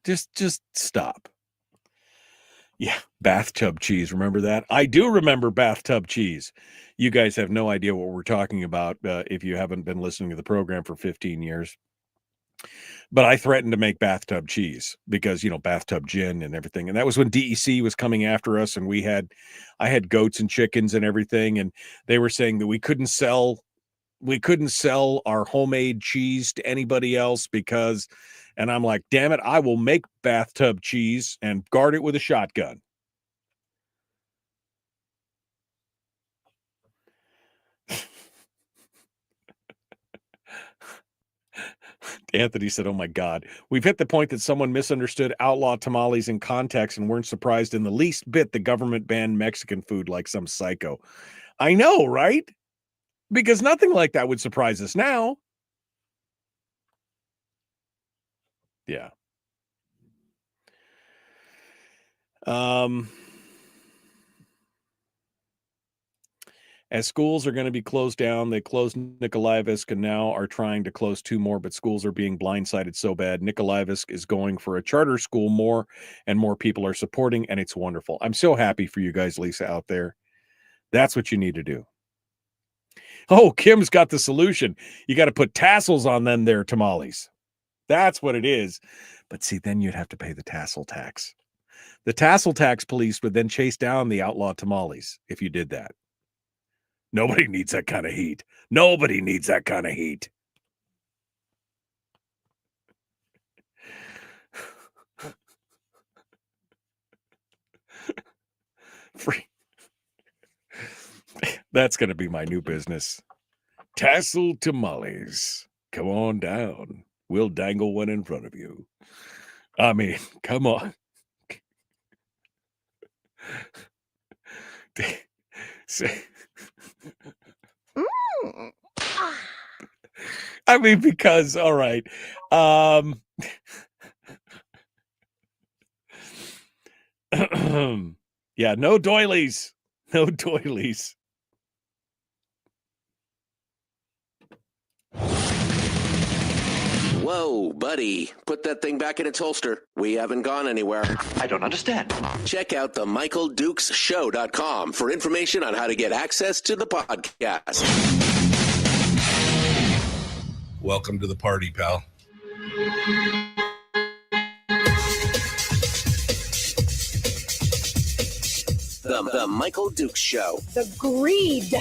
Just stop. Yeah, bathtub cheese. Remember that? I do remember bathtub cheese. You guys have no idea what we're talking about if you haven't been listening to the program for 15 years. But I threatened to make bathtub cheese because, bathtub gin and everything. And that was when DEC was coming after us and I had goats and chickens and everything. And they were saying that we couldn't sell our homemade cheese to anybody else because, and I'm like, damn it, I will make bathtub cheese and guard it with a shotgun. Anthony said, oh my God, we've hit the point that someone misunderstood outlaw tamales in context and weren't surprised in the least bit the government banned Mexican food like some psycho. I know, right? Because nothing like that would surprise us now. Yeah. As schools are going to be closed down, they closed Nikolaevsk and now are trying to close 2 more, but schools are being blindsided so bad. Nikolaevsk is going for a charter school more and more people are supporting, and it's wonderful. I'm so happy for you guys, Lisa, out there. That's what you need to do. Oh, Kim's got the solution. You got to put tassels on them there tamales. That's what it is. But see, then you'd have to pay the tassel tax. The tassel tax police would then chase down the outlaw tamales if you did that. Nobody needs that kind of heat. Nobody needs that kind of heat. Free. That's going to be my new business. Tassel tamales. Come on down. We'll dangle one in front of you. I mean, come on. I mean, because, all right. Yeah, no doilies. No doilies. Whoa, buddy. Put that thing back in its holster. We haven't gone anywhere. I don't understand. Check out the MichaelDukesShow.com for information on how to get access to the podcast. Welcome to the party, pal. The Michael Dukes Show. The greed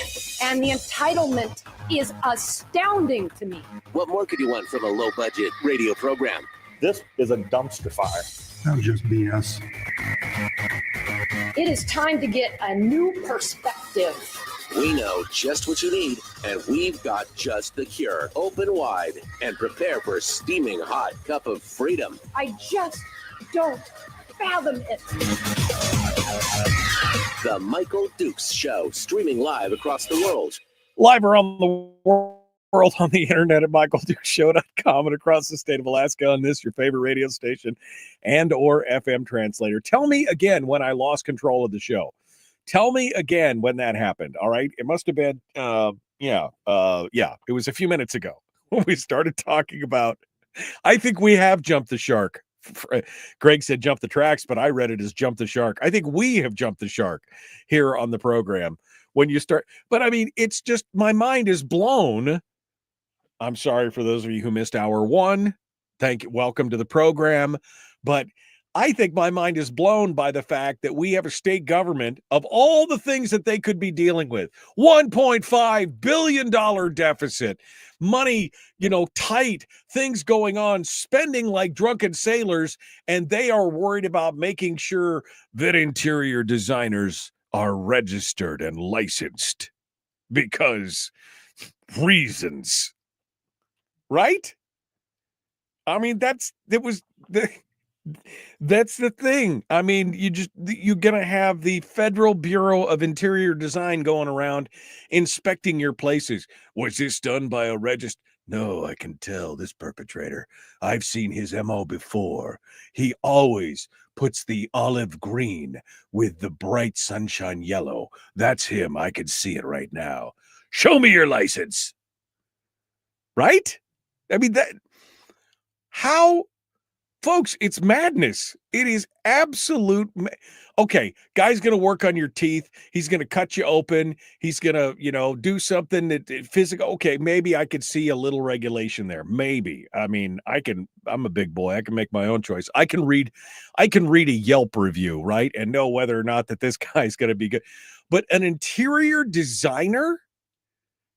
and the entitlement is astounding to me. What more could you want from a low-budget radio program? This is a dumpster fire. That was just BS. It is time to get a new perspective. We know just what you need, and we've got just the cure. Open wide and prepare for a steaming hot cup of freedom. I just don't fathom it. The Michael Dukes Show, streaming live across the world. Live around the world on the internet at michaeldukeshow.com and across the state of Alaska on this, your favorite radio station and or FM translator. Tell me again when I lost control of the show. Tell me again when that happened. All right. It must have been, it was a few minutes ago when we started talking about, I think we have jumped the shark. Greg said jump the tracks, but I read it as jump the shark. I think we have jumped the shark here on the program when you start. But I mean, it's just my mind is blown. I'm sorry for those of you who missed hour one. Thank you. Welcome to the program. But I think my mind is blown by the fact that we have a state government of all the things that they could be dealing with. $1.5 billion deficit, money, tight, things going on, spending like drunken sailors, and they are worried about making sure that interior designers are registered and licensed because reasons, right? I mean, that's the thing. I mean, you're going to have the Federal Bureau of Interior Design going around inspecting your places. Was this done by a register? No, I can tell this perpetrator. I've seen his MO before. He always puts the olive green with the bright sunshine yellow. That's him. I can see it right now. Show me your license. Right? I mean, how... Folks, it's madness. It is absolute. Okay, guy's going to work on your teeth. He's going to cut you open. He's going to, do something that physical. Okay, maybe I could see a little regulation there. Maybe. I mean, I'm a big boy. I can make my own choice. I can read a Yelp review, right? And know whether or not that this guy's going to be good. But an interior designer,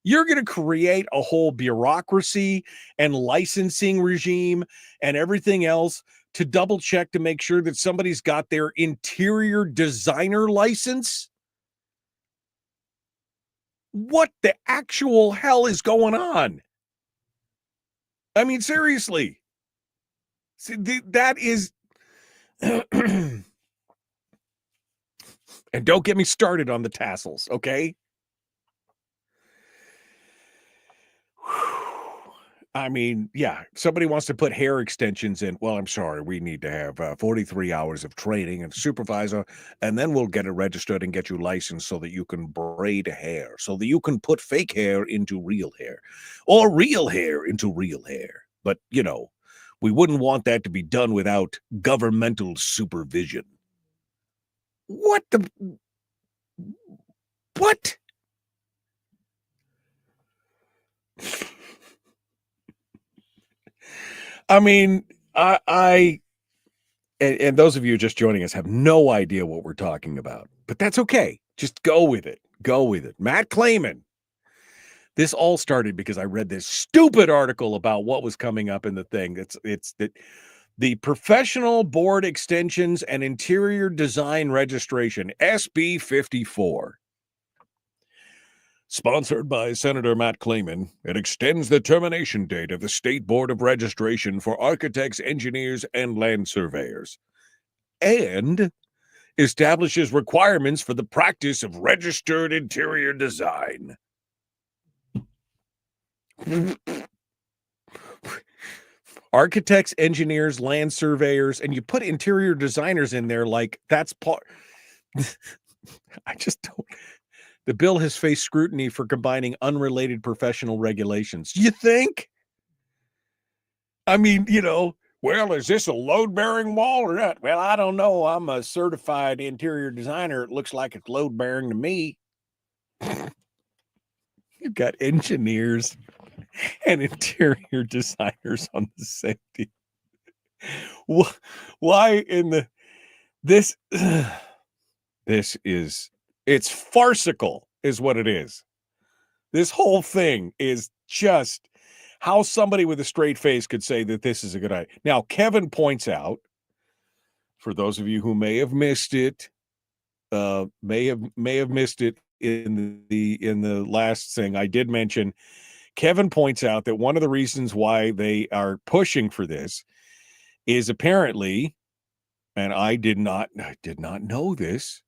you're going to create a whole bureaucracy and licensing regime and everything else to double check to make sure that somebody's got their interior designer license. What the actual hell is going on? I mean, seriously. See, that is... And don't get me started on the tassels, okay? I mean, yeah, somebody wants to put hair extensions in. Well, I'm sorry. We need to have 43 hours of training and supervisor, and then we'll get it registered and get you licensed so that you can braid hair, so that you can put fake hair into real hair or real hair into real hair. But, we wouldn't want that to be done without governmental supervision. What? I mean, and those of you just joining us have no idea what we're talking about, but that's okay. Just go with it. Go with it. Matt Clayman, This all started because I read this stupid article about what was coming up in the thing. It's the Professional Board Extensions and Interior Design Registration, SB 54. Sponsored by Senator Matt Clayman, it extends the termination date of the State Board of Registration for architects, engineers, and land surveyors, and establishes requirements for the practice of registered interior design. Architects, engineers, land surveyors, and you put interior designers in there like that's part. I just don't. The bill has faced scrutiny for combining unrelated professional regulations. You think? I mean, well, is this a load-bearing wall or not? Well, I don't know. I'm a certified interior designer. It looks like it's load-bearing to me. You've got engineers and interior designers on the same team. Why in the this is it's farcical is what it is. This whole thing is just how somebody with a straight face could say that this is a good idea. Now, Kevin points out, for those of you who may have missed it, may have missed it in the last thing I did mention, Kevin points out that one of the reasons why they are pushing for this is apparently, and I did not know this,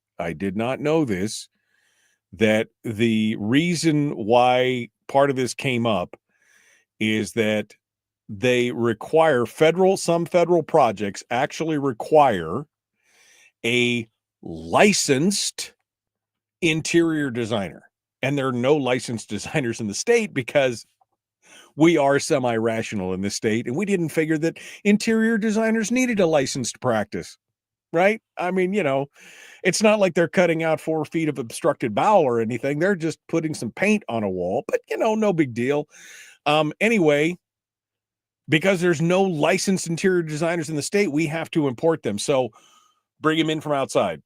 that the reason why part of this came up is that they require some federal projects actually require a licensed interior designer. And there are no licensed designers in the state because we are semi-rational in this state, and we didn't figure that interior designers needed a licensed practice, right? I mean, it's not like they're cutting out 4 feet of obstructed bowel or anything. They're just putting some paint on a wall, but no big deal. Anyway, because there's no licensed interior designers in the state, we have to import them. So bring them in from outside.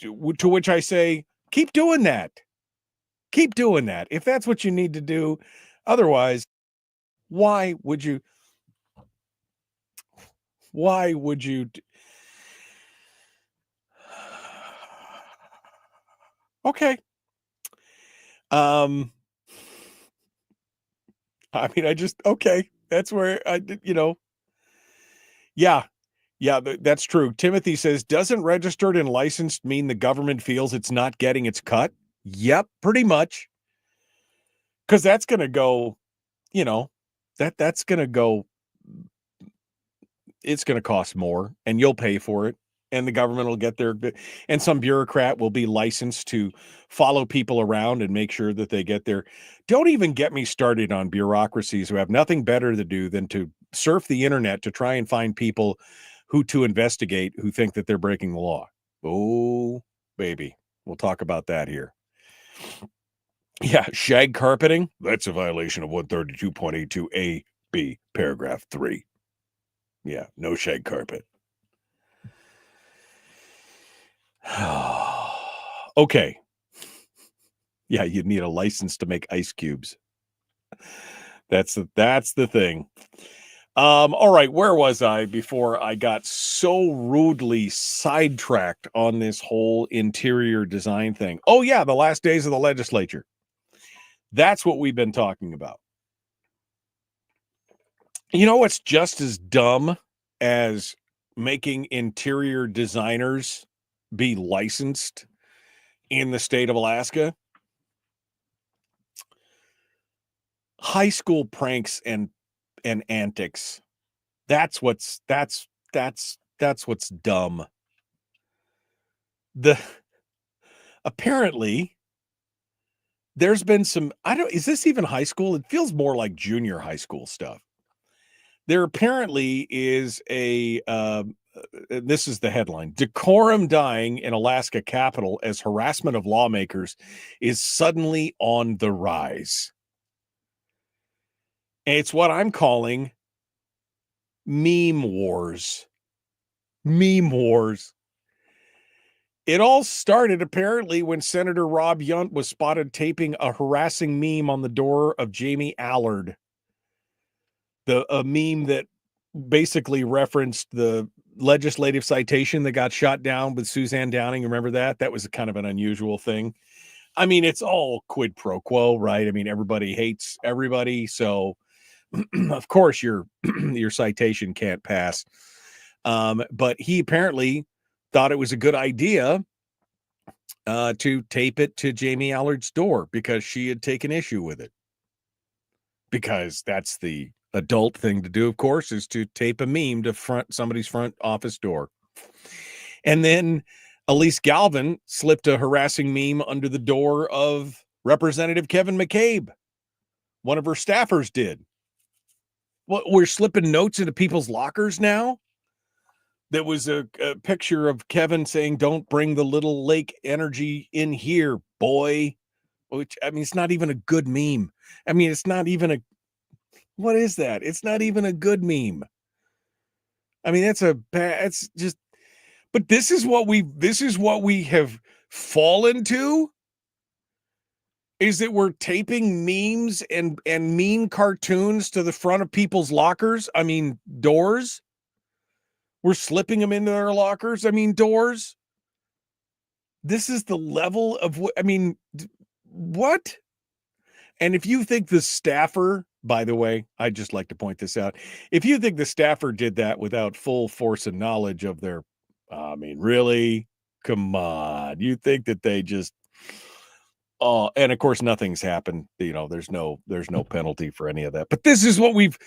To which I say, keep doing that. Keep doing that. If that's what you need to do. Otherwise, why would you? Okay. I mean, okay. That's where I did, Yeah, that's true. Timothy says, doesn't registered and licensed mean the government feels it's not getting its cut? Yep, pretty much. Because that's going to go, that's going to go, it's going to cost more and you'll pay for it. And the government will get there. And some bureaucrat will be licensed to follow people around and make sure that they get there. Don't even get me started on bureaucracies who have nothing better to do than to surf the internet to try and find people who to investigate who think that they're breaking the law. Oh, baby. We'll talk about that here. Yeah, shag carpeting. That's a violation of 132.82a(b), paragraph 3. Yeah, no shag carpet. Okay. Yeah, you'd need a license to make ice cubes. That's the thing. All right, where was I before I got so rudely sidetracked on this whole interior design thing? Oh yeah, the last days of the legislature. That's what we've been talking about. What's just as dumb as making interior designers be licensed in the state of Alaska? High school pranks and antics. That's what's dumb. Apparently there's been some, is this even high school? It feels more like junior high school stuff. There apparently is this is the headline: decorum dying in Alaska Capitol as harassment of lawmakers is suddenly on the rise. And it's what I'm calling meme wars. Meme wars. It all started apparently when Senator Rob Yunt was spotted taping a harassing meme on the door of Jamie Allard. A meme that basically referenced the legislative citation that got shot down with Suzanne Downing. Remember that? That was kind of an unusual thing. I mean, it's all quid pro quo, right? I mean, everybody hates everybody. So, of course, your citation can't pass. But he apparently thought it was a good idea to tape it to Jamie Allard's door because she had taken issue with it. Because that's the adult thing to do, of course, is to tape a meme to somebody's front office door. And then Elise Galvin slipped a harassing meme under the door of Representative Kevin McCabe. One of her staffers did. Well, we're slipping notes into people's lockers now? There was a picture of Kevin saying, "Don't bring the Little Lake energy in here, boy." Which, I mean, it's not even a good meme. I mean, it's not even what is that? It's not even a good meme. I mean, it's just, but this is what we have fallen to, is that we're taping memes and mean cartoons to the front of people's lockers. I mean, doors. We're slipping them into their lockers. I mean, doors. This is the level of what, I mean, what? And if you think the staffer, by the way, I'd just like to point this out. If you think the staffer did that without full force and knowledge of their, I mean, really? Come on. You think that they just, and of course nothing's happened. You know, there's no penalty for any of that. But this is what we've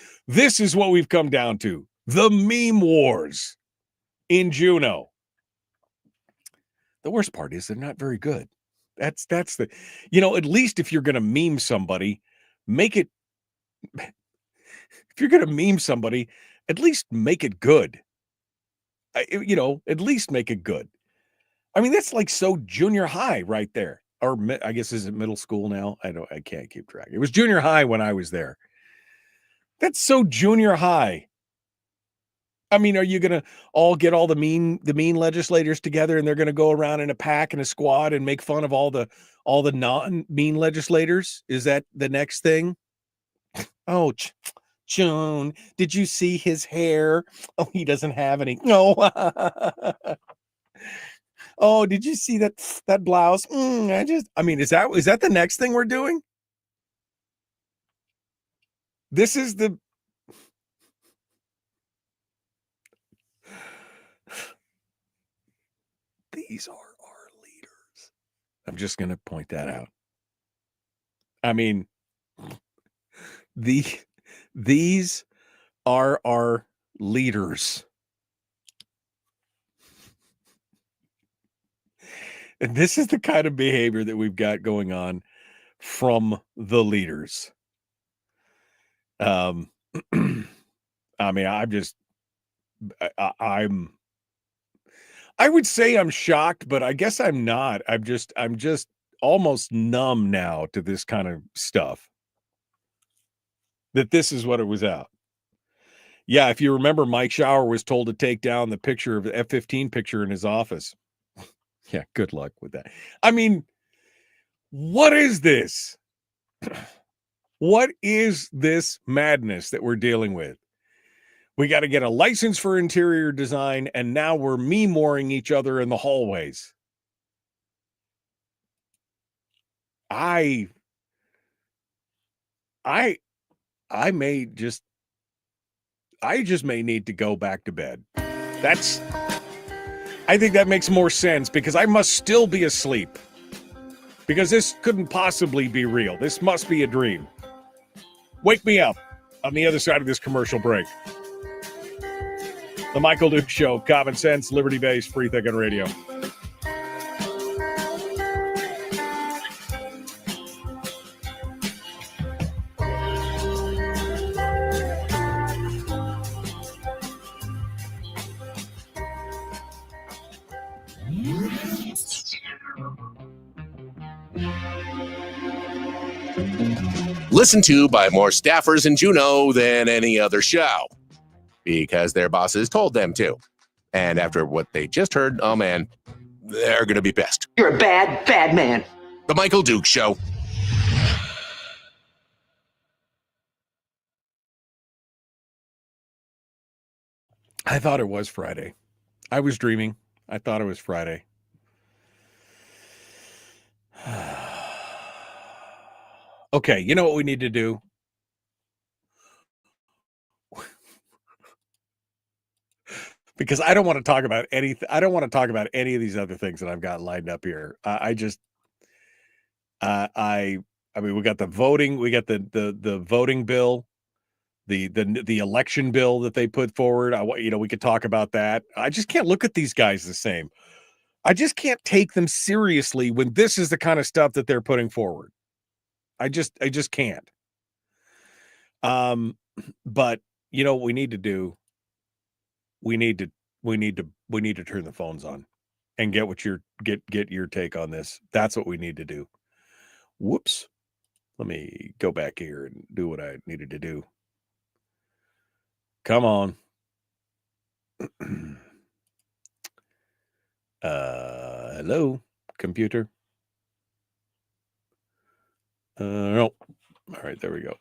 come down to. The meme wars in Juneau. The worst part is they're not very good. That's the, you know, at least if you're going to meme somebody, if you're going to meme somebody, at least make it good. You know, at least make it good. I mean, that's like so junior high right there. Or I guess, is it middle school now? I can't keep track. It was junior high when I was there. That's so junior high. I mean, are you going to all get all the mean legislators together and they're going to go around in a pack and a squad and make fun of all the non-mean legislators? Is that the next thing? Oh, Joan, did you see his hair? Oh, he doesn't have any. No. Oh, did you see that blouse? I mean, is that the next thing we're doing? This is these are our leaders. I'm just going to point that out. I mean, these are our leaders. And this is the kind of behavior that we've got going on from the leaders. I mean, I would say I'm shocked, but I guess I'm not. I'm just almost numb now to this kind of stuff. That this is what it was out. Yeah, if you remember, Mike Shower was told to take down the picture of the F-15 picture in his office. Yeah, good luck with that. I mean, what is this? What is this madness that we're dealing with? We got to get a license for interior design, and now we're meme-warring each other in the hallways. I just may need to go back to bed. I think that makes more sense because I must still be asleep. Because this couldn't possibly be real. This must be a dream. Wake me up on the other side of this commercial break. The Michael Duke Show, common sense, liberty-based, free thinking radio. Listened to by more staffers in Juneau than any other show because their bosses told them to. And after what they just heard, oh man, they're going to be pissed. You're a bad, bad man. The Michael Duke Show. I thought it was Friday. I was dreaming. I thought it was Friday. Okay, you know what we need to do? Because I don't want to talk about anything. I don't want to talk about any of these other things that I've got lined up here. I mean, we got the voting. We got the voting bill, the election bill that they put forward. We could talk about that. I just can't look at these guys the same. I just can't take them seriously when this is the kind of stuff that they're putting forward. I just can't. But you know what we need to do? We need to turn the phones on and get your take on this. That's what we need to do. Whoops. Let me go back here and do what I needed to do. Come on. Hello, computer. No. All right, there we go.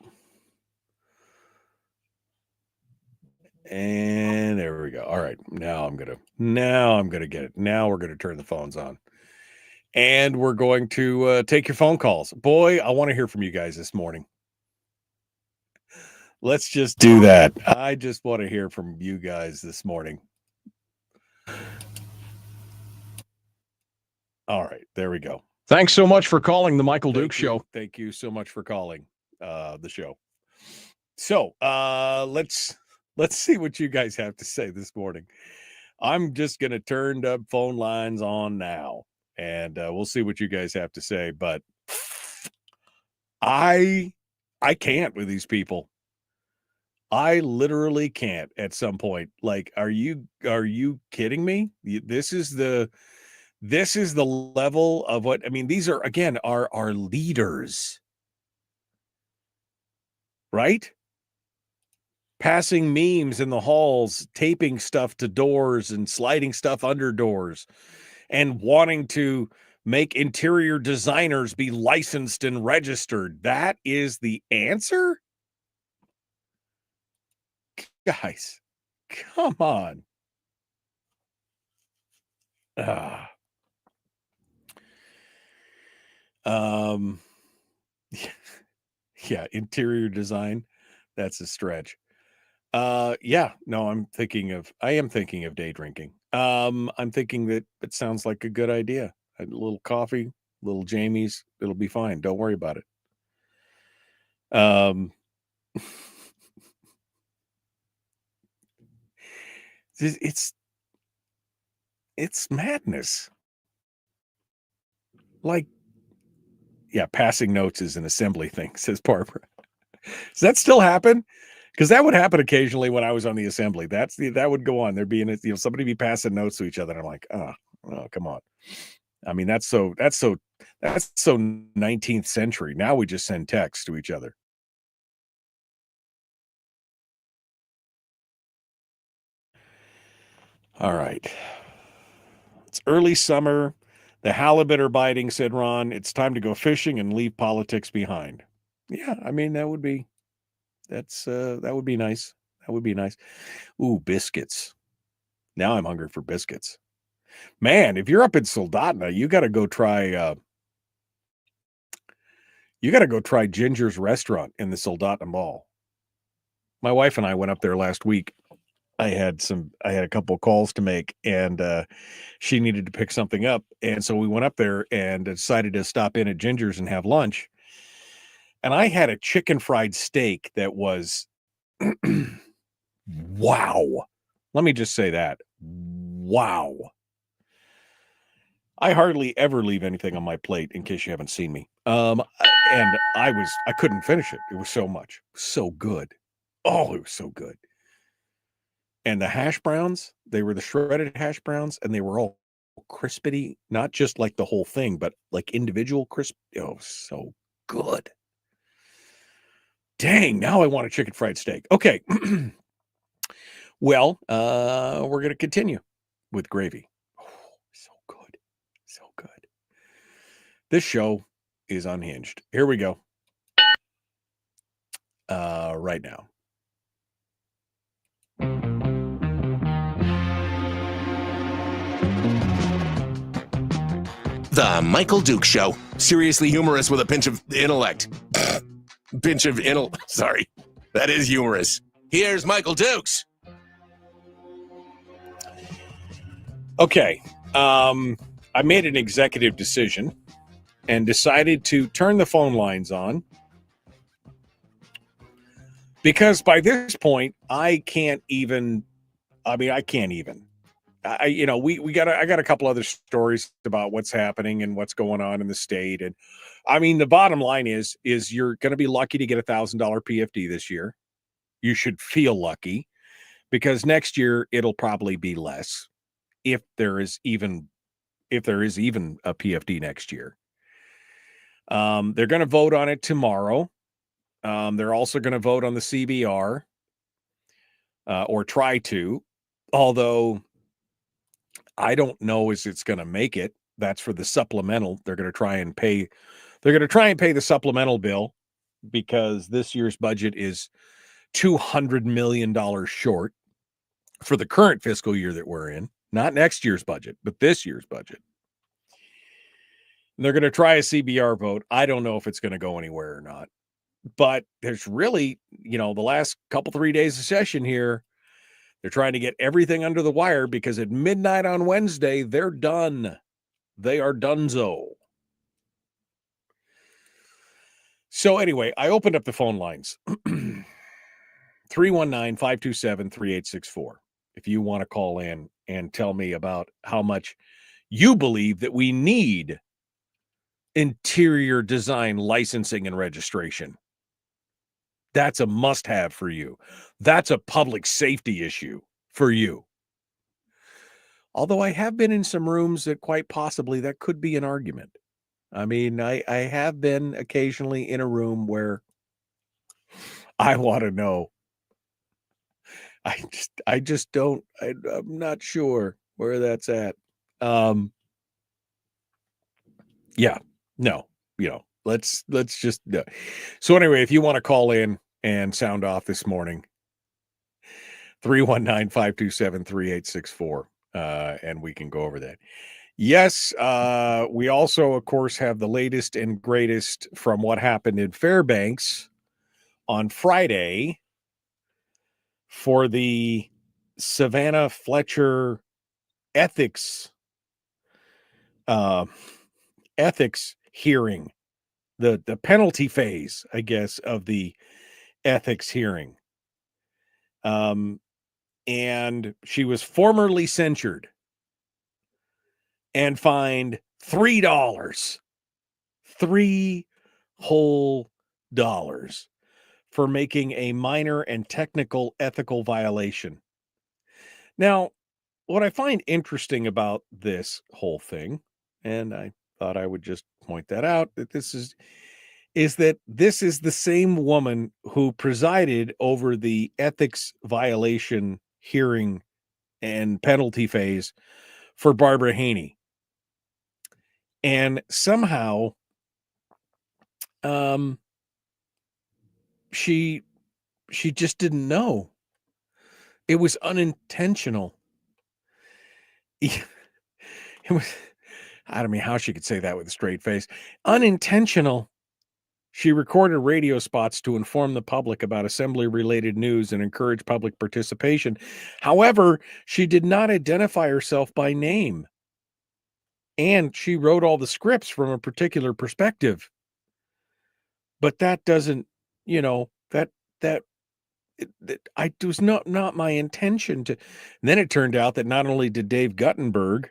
And there we go. All right. Now I'm gonna get it. Now we're gonna turn the phones on. And we're going to take your phone calls. Boy, I want to hear from you guys this morning. Let's just do that. I just want to hear from you guys this morning. All right, there we go. Thanks so much for calling the Michael Duke Show. Thank you so much for calling the show. So let's see what you guys have to say this morning. I'm just going to turn the phone lines on now, and we'll see what you guys have to say. But I can't with these people. I literally can't at some point. Like, are you kidding me? This is the level of what, I mean, these are, again, our leaders, right? Passing memes in the halls, taping stuff to doors and sliding stuff under doors, and wanting to make interior designers be licensed and registered. That is the answer? Guys, come on. Yeah, interior design. That's a stretch. Yeah, no, I am thinking of day drinking. I'm thinking that it sounds like a good idea. A little coffee, little Jamie's, it'll be fine. Don't worry about it. It's madness. Like, yeah, passing notes is an assembly thing, says Barbara. Does that still happen? Because that would happen occasionally when I was on the assembly. That would go on. There'd be somebody be passing notes to each other. And I'm like, oh, come on. I mean, that's so 19th century. Now we just send texts to each other. All right. It's early summer. The halibut are biting, said Ron. It's time to go fishing and leave politics behind. Yeah, I mean, that would be nice. That would be nice. Ooh, biscuits. Now I'm hungry for biscuits. Man, if you're up in Soldotna, you got to go try Ginger's restaurant in the Soldotna Mall. My wife and I went up there last week. I had a couple of calls to make, and she needed to pick something up. And so we went up there and decided to stop in at Ginger's and have lunch. And I had a chicken fried steak that was, wow. Let me just say that. Wow. I hardly ever leave anything on my plate, in case you haven't seen me. And I couldn't finish it. It was so much. So good. Oh, it was so good. And the hash browns, they were the shredded hash browns, and they were all crispity, not just like the whole thing, but like individual crisp. Oh, so good. Dang, now I want a chicken fried steak. Okay. Well, we're going to continue with gravy. Oh, so good. This show is unhinged. Here we go. Right now. The Michael Duke Show. Seriously humorous with a pinch of intellect. Sorry. That is humorous. Here's Michael Dukes. Okay. I made an executive decision and decided to turn the phone lines on because by this point, I can't even. I got a couple other stories about what's happening and what's going on in the state. And I mean, the bottom line is you're going to be lucky to get $1,000 PFD this year. You should feel lucky because next year it'll probably be less if there is even a PFD next year. They're going to vote on it tomorrow. They're also going to vote on the CBR or try to, although I don't know if it's going to make it. That's for the supplemental. They're going to try and pay the supplemental bill because this year's budget is $200 million short for the current fiscal year that we're in. Not next year's budget, but this year's budget. And they're going to try a CBR vote. I don't know if it's going to go anywhere or not. But there's really, the last 3 days of session here, they're trying to get everything under the wire because at midnight on Wednesday, they're done. They are donezo. So anyway, I opened up the phone lines. 319-527-3864. If you want to call in and tell me about how much you believe that we need interior design licensing and registration. That's a must-have for you. That's a public safety issue for you. Although I have been in some rooms that quite possibly that could be an argument. I mean, I have been occasionally in a room where I want to know. I just don't. I'm not sure where that's at. Yeah, no, let's just. So anyway, if you want to call in and sound off this morning, 319-527-3864, and we can go over that. Yes, we also, of course, have the latest and greatest from what happened in Fairbanks on Friday for the Savannah Fletcher ethics hearing, the penalty phase, I guess, of the ethics hearing. And she was formally censured and fined $3 whole for making a minor and technical ethical violation. Now, what I find interesting about this whole thing, and I thought I would just point that out, that this is the same woman who presided over the ethics violation hearing and penalty phase for Barbara Haney. And somehow she just didn't know. It was unintentional. It was, I don't mean how she could say that with a straight face. Unintentional. She recorded radio spots to inform the public about assembly-related news and encourage public participation. However, she did not identify herself by name. And she wrote all the scripts from a particular perspective. But that doesn't, that it was not my intention to. And then it turned out that not only did Dave Guttenberg,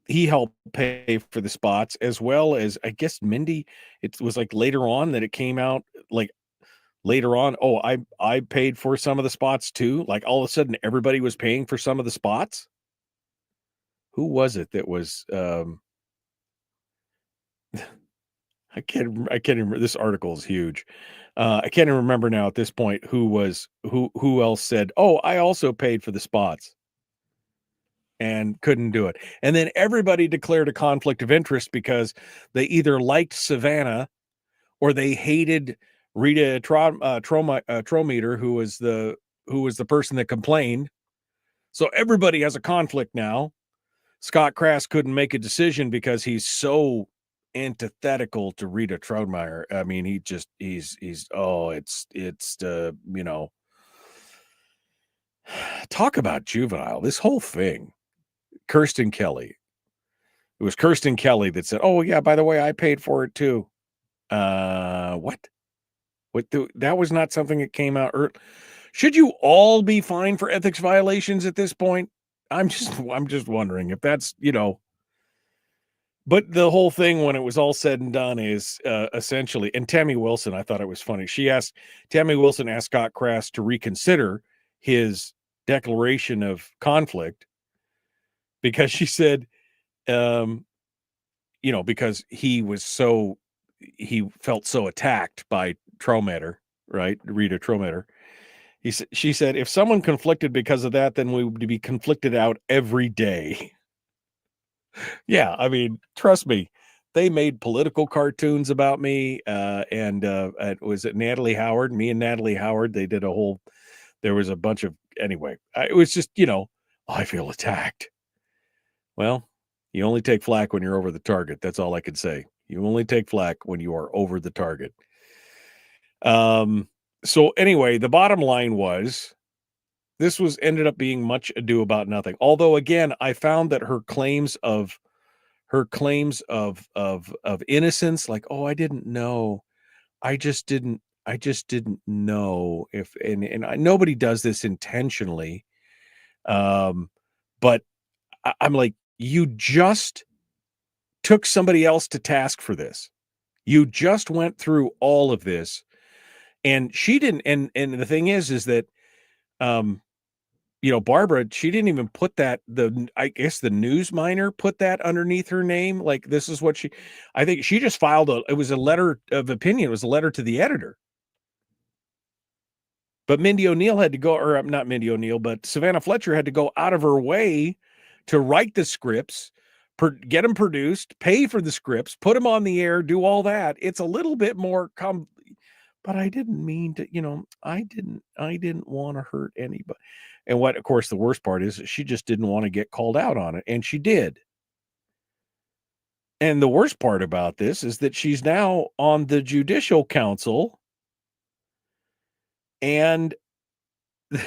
he helped pay for the spots, as well as, I guess, Mindy. It was like later on that it came out, like later on, oh, I paid for some of the spots too. Like all of a sudden everybody was paying for some of the spots. Who was it that was I can't remember. This article is huge. I can't even remember now at this point who else said, oh, I also paid for the spots. and couldn't do it. And then everybody declared a conflict of interest because they either liked Savannah or they hated Rita Trometer, who was the person that complained. So everybody has a conflict now. Scott Crass couldn't make a decision because he's so antithetical to Rita Trometer. I mean, he's talk about juvenile. This whole thing. Kirsten Kelly. It was Kirsten Kelly that said, "Oh yeah, by the way, I paid for it too." What? That was not something that came out. Should you all be fined for ethics violations at this point? I'm just wondering if that's, But the whole thing, when it was all said and done, is essentially, and Tammy Wilson, I thought it was funny. Tammy Wilson asked Scott Crass to reconsider his declaration of conflict because she said, because he felt so attacked by Trometer, right? Rita Trometer. She said, if someone conflicted because of that, then we would be conflicted out every day. Yeah, I mean, trust me, they made political cartoons about me. Was it Natalie Howard? Me and Natalie Howard, they did there was a bunch of, anyway, it was just, I feel attacked. Well, you only take flack when you're over the target. That's all I can say. You only take flack when you are over the target. So anyway, the bottom line was this ended up being much ado about nothing. Although again, I found that her claims of innocence, like, oh, I didn't know. I just didn't know if, nobody does this intentionally. But I'm like, you just took somebody else to task for this. You just went through all of this. And she didn't, and the thing is that, Barbara, she didn't even put that, I guess the news minor put that underneath her name. Like, this is what I think she just filed it was a letter of opinion. It was a letter to the editor. But Mindy O'Neill had to go, or not Mindy O'Neill, but Savannah Fletcher had to go out of her way to write the scripts, get them produced, pay for the scripts, put them on the air, do all that. It's a little bit more but I didn't mean to, I didn't want to hurt anybody. And what, of course, the worst part is she just didn't want to get called out on it. And she did. And the worst part about this is that she's now on the Judicial Council. And I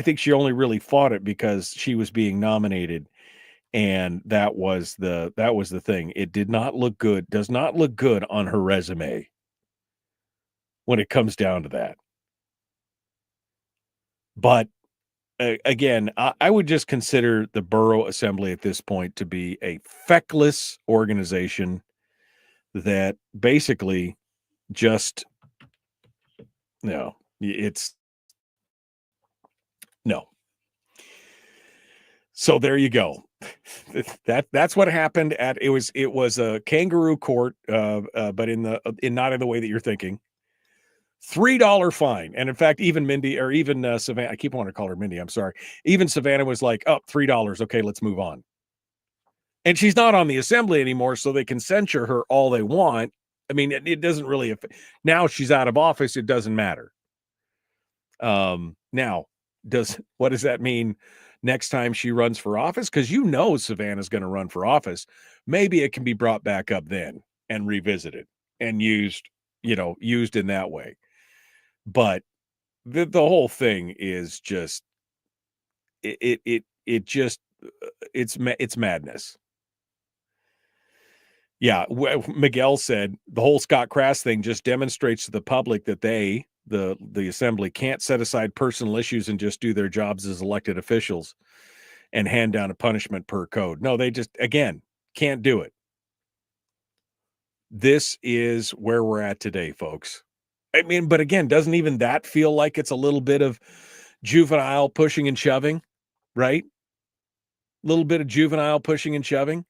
think she only really fought it because she was being nominated. And that was the thing. It did not look good, does not look good on her resume when it comes down to that. But again, I would just consider the Borough Assembly at this point to be a feckless organization that basically just, no. So there you go. That's what happened at it was a kangaroo court, but not in the way that you're thinking. $3 fine. And in fact, even Mindy, or even Savannah, I keep wanting to call her Mindy, I'm sorry. Even Savannah was like, oh, $3. Okay, let's move on. And she's not on the assembly anymore, so they can censure her all they want. I mean, it doesn't really affect. Now she's out of office, it doesn't matter. Now, what does that mean next time she runs for office? Because Savannah's going to run for office. Maybe it can be brought back up then and revisited and used in that way. But the whole thing is just it's madness. Yeah, Miguel said the whole Scott Crass thing just demonstrates to the public that the assembly can't set aside personal issues and just do their jobs as elected officials and hand down a punishment per code. No, they just, again, can't do it. This is where we're at today, folks. I mean, but again, doesn't even that feel like it's a little bit of juvenile pushing and shoving, right? A little bit of juvenile pushing and shoving.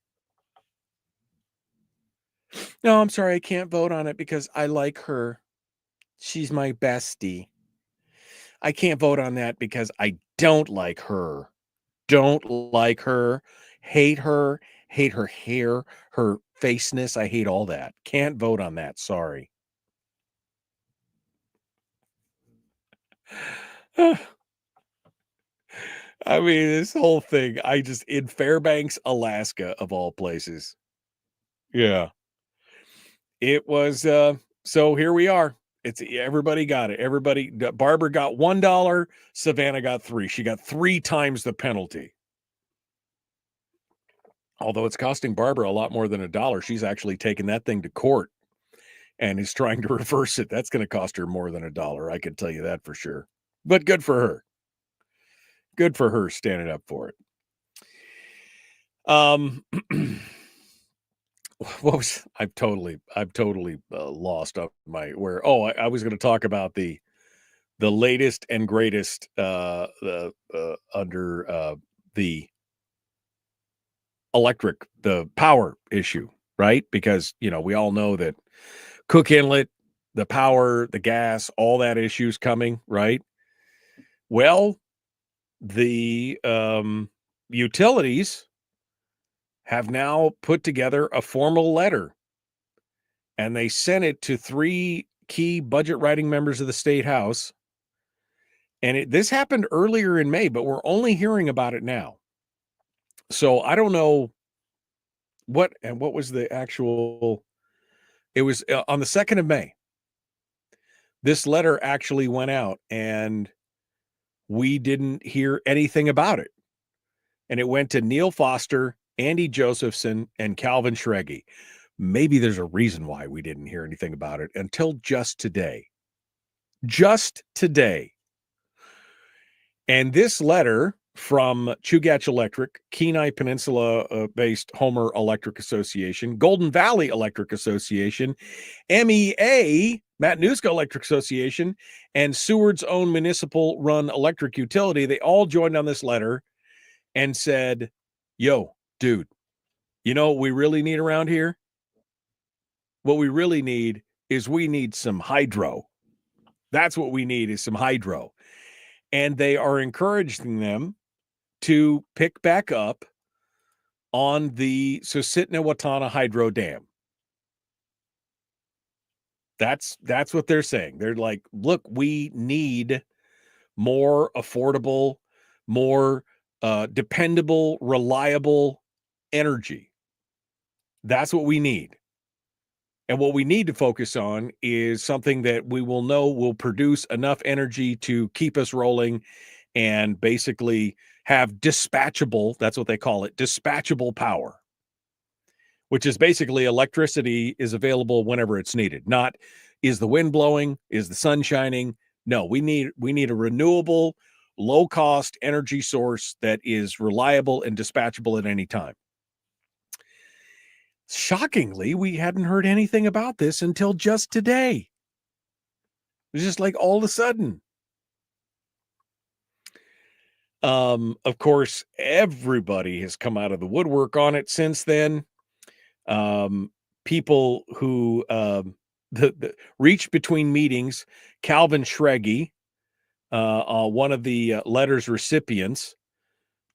No, I'm sorry, I can't vote on it because I like her. She's my bestie. I can't vote on that because I don't like her. Don't like her. Hate her. Hate her hair, her faceness. I hate all that. Can't vote on that. Sorry. I mean, this whole thing, in Fairbanks, Alaska, of all places. Yeah. It was, so here we are. Everybody got it. Barbara got $1. Savannah got 3. She got 3 times the penalty. Although it's costing Barbara a lot more than $1. She's actually taken that thing to court and is trying to reverse it. That's going to cost her more than $1. I can tell you that for sure. But good for her. Good for her standing up for it. What was I've totally lost up my where. Oh, I was going to talk about the latest and greatest under the the power issue, right? Because we all know that Cook Inlet, the power, the gas, all that issue's coming, right? Well, the utilities have now put together a formal letter, and they sent it to 3 key budget writing members of the state house. And this happened earlier in May, but we're only hearing about it now. So I don't know what was the actual. It was on the 2nd of May. This letter actually went out, and we didn't hear anything about it. And it went to Neil Foster, Andy Josephson, and Calvin Schreggy. Maybe there's a reason why we didn't hear anything about it until just today. Just today. And this letter from Chugach Electric, Kenai Peninsula-based Homer Electric Association, Golden Valley Electric Association, MEA, Matanuska Electric Association, and Seward's own municipal-run electric utility, they all joined on this letter and said, yo, dude, you know what we really need around here? What we really need is we need some hydro. That's what we need, is some hydro. And they are encouraging them to pick back up on the Susitna-Watana Hydro Dam. That's what they're saying. They're like, look, we need more affordable, more dependable, reliable energy. That's what we need. And what we need to focus on is something that we will know will produce enough energy to keep us rolling and basically have dispatchable, that's what they call it, dispatchable power, which is basically electricity is available whenever it's needed. Not, is the wind blowing? Is the sun shining? No, we need a renewable, low-cost energy source that is reliable and dispatchable at any time. Shockingly, we hadn't heard anything about this until just today. It was just like all of a sudden. Of course, everybody has come out of the woodwork on it since then. People who the reached between meetings, Calvin Schreggy, one of the letter's recipients,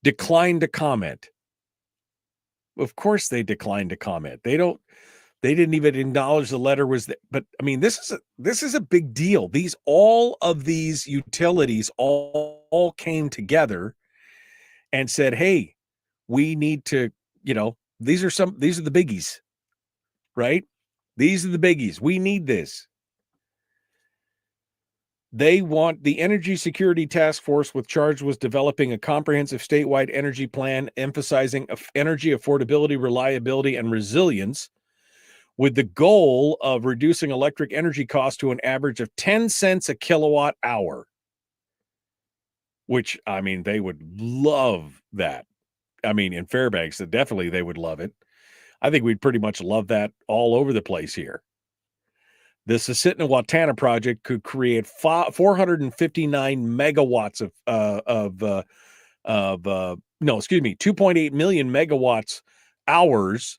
declined to comment. Of course they declined to comment. They didn't even acknowledge the letter was there. But I mean, this is a big deal. All of these utilities all came together and said, hey, we need to, these are the biggies, right? These are the biggies. We need this. They want the Energy Security Task Force with charge was developing a comprehensive statewide energy plan emphasizing energy affordability, reliability, and resilience with the goal of reducing electric energy costs to an average of 10 cents a kilowatt hour, which, I mean, they would love that. I mean, in Fairbanks, definitely they would love it. I think we'd pretty much love that all over the place here. The Susitna-Watana project could create 459 megawatts 2.8 million megawatts hours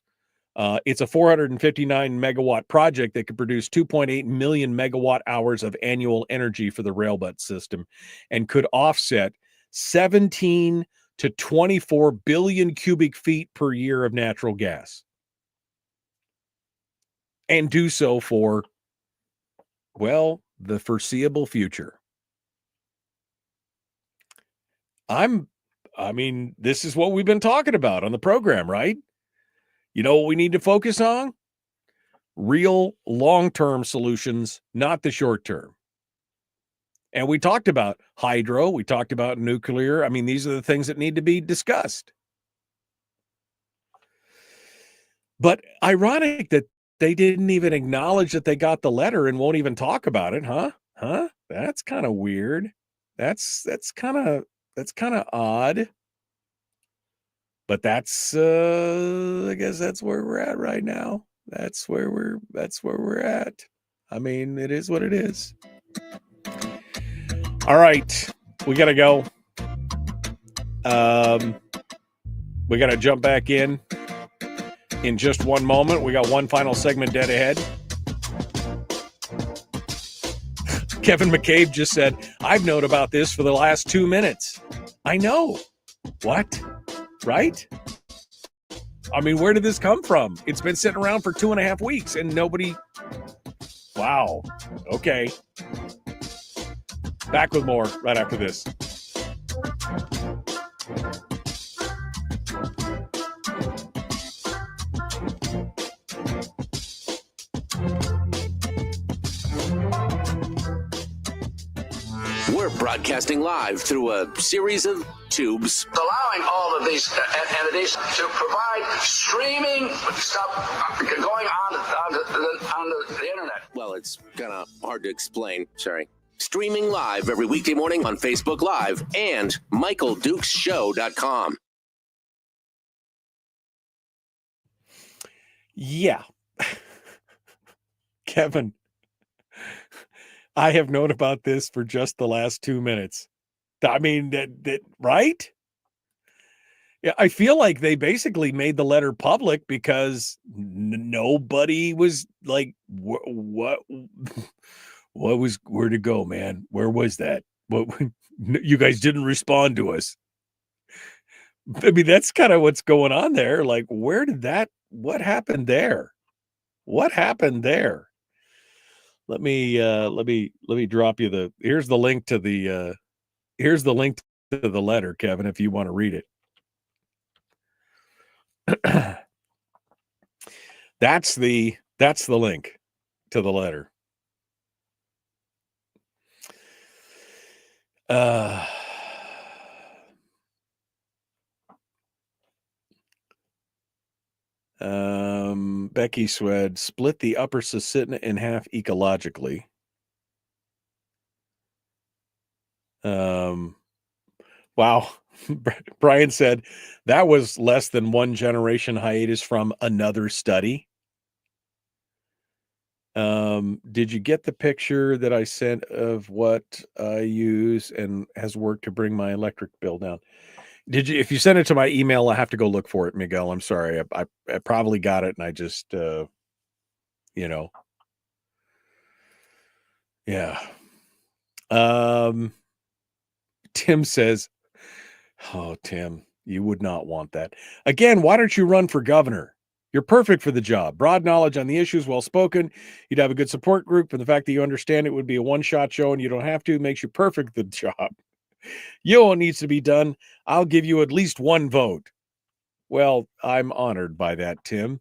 It's a 459 megawatt project that could produce 2.8 million megawatt hours of annual energy for the railbus system and could offset 17 to 24 billion cubic feet per year of natural gas. And do so for, well, the foreseeable future. This is what we've been talking about on the program, right? You know what we need to focus on? Real long-term solutions, not the short-term. And we talked about hydro, we talked about nuclear. I mean, these are the things that need to be discussed. But ironic that they didn't even acknowledge that they got the letter and won't even talk about it, huh? That's kind of weird. That's kind of odd. But that's I guess that's where we're at right now. That's where we're at. I mean, it is what it is. All right. We got to go. We got to jump back in just one moment. We got one final segment dead ahead. Kevin McCabe just said, I've known about this for the last 2 minutes. I know. What? Right? I mean, where did this come from? It's been sitting around for 2.5 weeks and nobody. Wow. Okay. Back with more right after this. We're broadcasting live through a series of tubes, allowing all of these entities to provide streaming stuff going on the internet. Well, it's kind of hard to explain. Sorry. Streaming live every weekday morning on Facebook Live and MichaelDukesShow.com. Yeah. Kevin, I have known about this for just the last 2 minutes. I mean, that right? Yeah, I feel like they basically made the letter public because nobody was like, where to go, man? Where was that? What you guys didn't respond to us. I mean, that's kind of what's going on there. Like, what happened there? What happened there? Let me drop you here's the link to the letter, Kevin, if you want to read it. That's the link to the letter. Becky said, split the upper Susitna in half ecologically. Wow. Brian said that was less than one generation hiatus from another study. Did you get the picture that I sent of what I use and has worked to bring my electric bill down? Did you? If you sent it to my email, I have to go look for it, Miguel. I'm sorry. I probably got it, and I just, yeah. Tim says, "Oh, Tim, you would not want that again. Why don't you run for governor? You're perfect for the job. Broad knowledge on the issues, well spoken. You'd have a good support group, and the fact that you understand it would be a one-shot show, and you don't have to makes you perfect for the job. You know what needs to be done. I'll give you at least one vote." Well, I'm honored by that, Tim.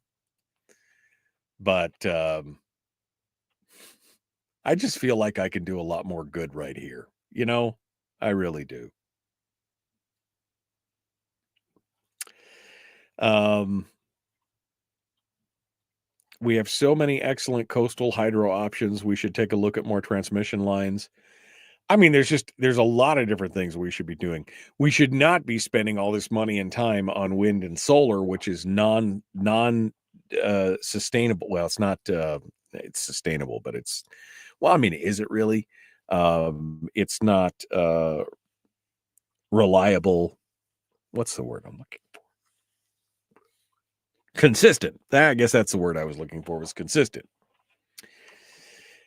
But I just feel like I can do a lot more good right here. You know, I really do. We have so many excellent coastal hydro options. We should take a look at more transmission lines. I mean, there's a lot of different things we should be doing. We should not be spending all this money and time on wind and solar, which is non sustainable. Well, it's not it's sustainable, but is it really? It's not reliable. What's the word I'm looking for? Consistent. I guess that's the word I was looking for, was consistent.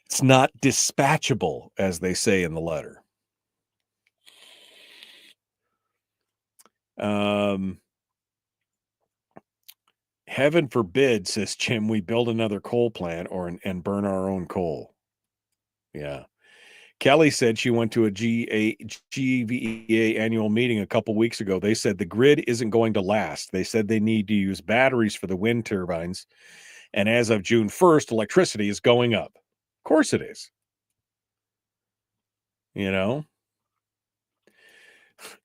It's not dispatchable, as they say in the letter. Heaven forbid, says Jim, we build another coal plant and burn our own coal. Yeah. Kelly said she went to a GVEA annual meeting a couple weeks ago. They said the grid isn't going to last. They said they need to use batteries for the wind turbines. And as of June 1st, electricity is going up. Of course it is. You know?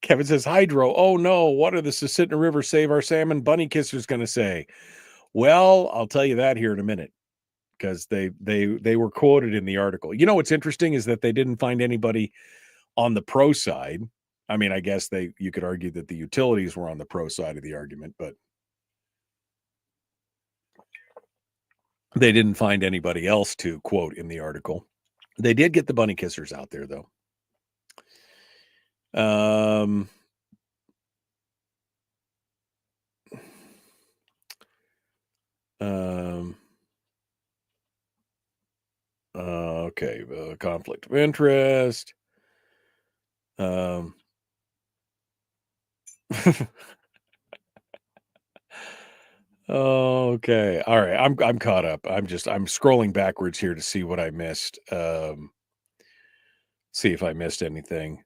Kevin says, hydro. Oh no, what are the Susitna River Save Our Salmon bunny kissers going to say? Well, I'll tell you that here in a minute, because they were quoted in the article. You know what's interesting is that they didn't find anybody on the pro side. I mean, I guess you could argue that the utilities were on the pro side of the argument, but they didn't find anybody else to quote in the article. They did get the bunny kissers out there, though. Okay, conflict of interest. Okay, all right. I'm caught up. I'm scrolling backwards here to see what I missed. See if I missed anything.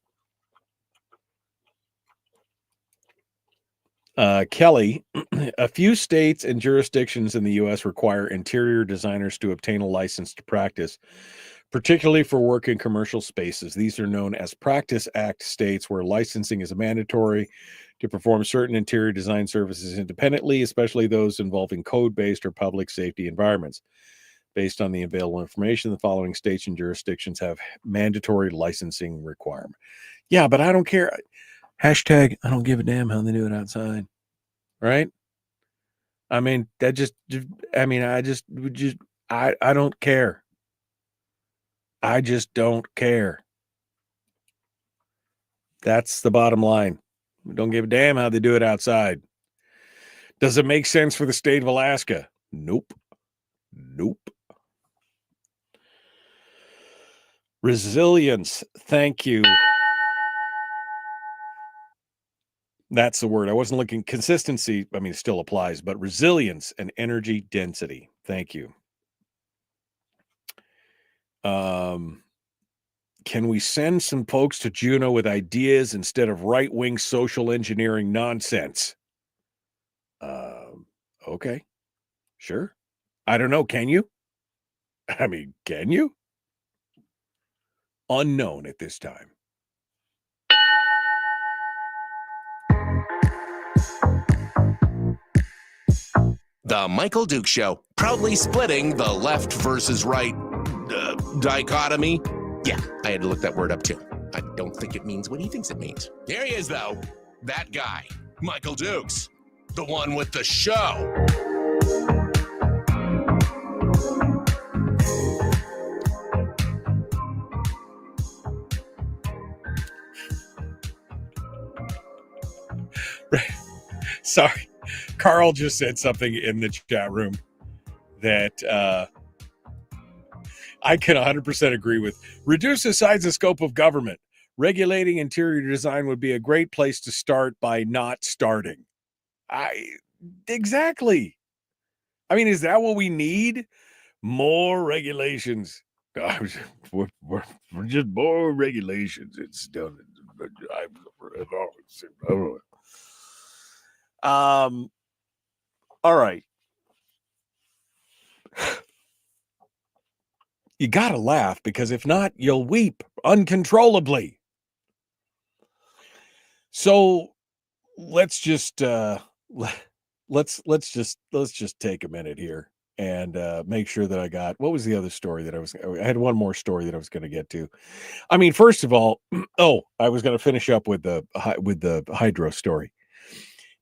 Kelly, a few states and jurisdictions in the U.S. require interior designers to obtain a license to practice, particularly for work in commercial spaces. These are known as Practice Act states, where licensing is mandatory to perform certain interior design services independently, especially those involving code-based or public safety environments. Based on the available information, the following states and jurisdictions have mandatory licensing requirement. Yeah, but I don't care. Hashtag, I don't give a damn how they do it outside. Right? I mean, I don't care. I just don't care. That's the bottom line. We don't give a damn how they do it outside. Does it make sense for the state of Alaska? Nope. Resilience. Thank you. That's the word. I wasn't looking. Consistency, I mean, it still applies, but resilience and energy density. Thank you. Can we send some folks to Juneau with ideas instead of right-wing social engineering nonsense? Okay. Sure. I don't know. Can you? I mean, can you? Unknown at this time. The Michael Duke Show, proudly splitting the left versus right dichotomy. Yeah, I had to look that word up too. I don't think it means what he thinks it means. Here he is, though. That guy, Michael Dukes, the one with the show. Sorry. Carl just said something in the chat room that I can 100% agree with. Reduce the size and scope of government. Regulating interior design would be a great place to start by not starting. Exactly. I mean, is that what we need? More regulations. We're just more regulations. It's done. All right. You gotta laugh, because if not, you'll weep uncontrollably. So let's just let's just take a minute here and make sure that I got, what was the other story that I had one more story that I was going to get to. I mean, first of all, I was going to finish up with the hydro story.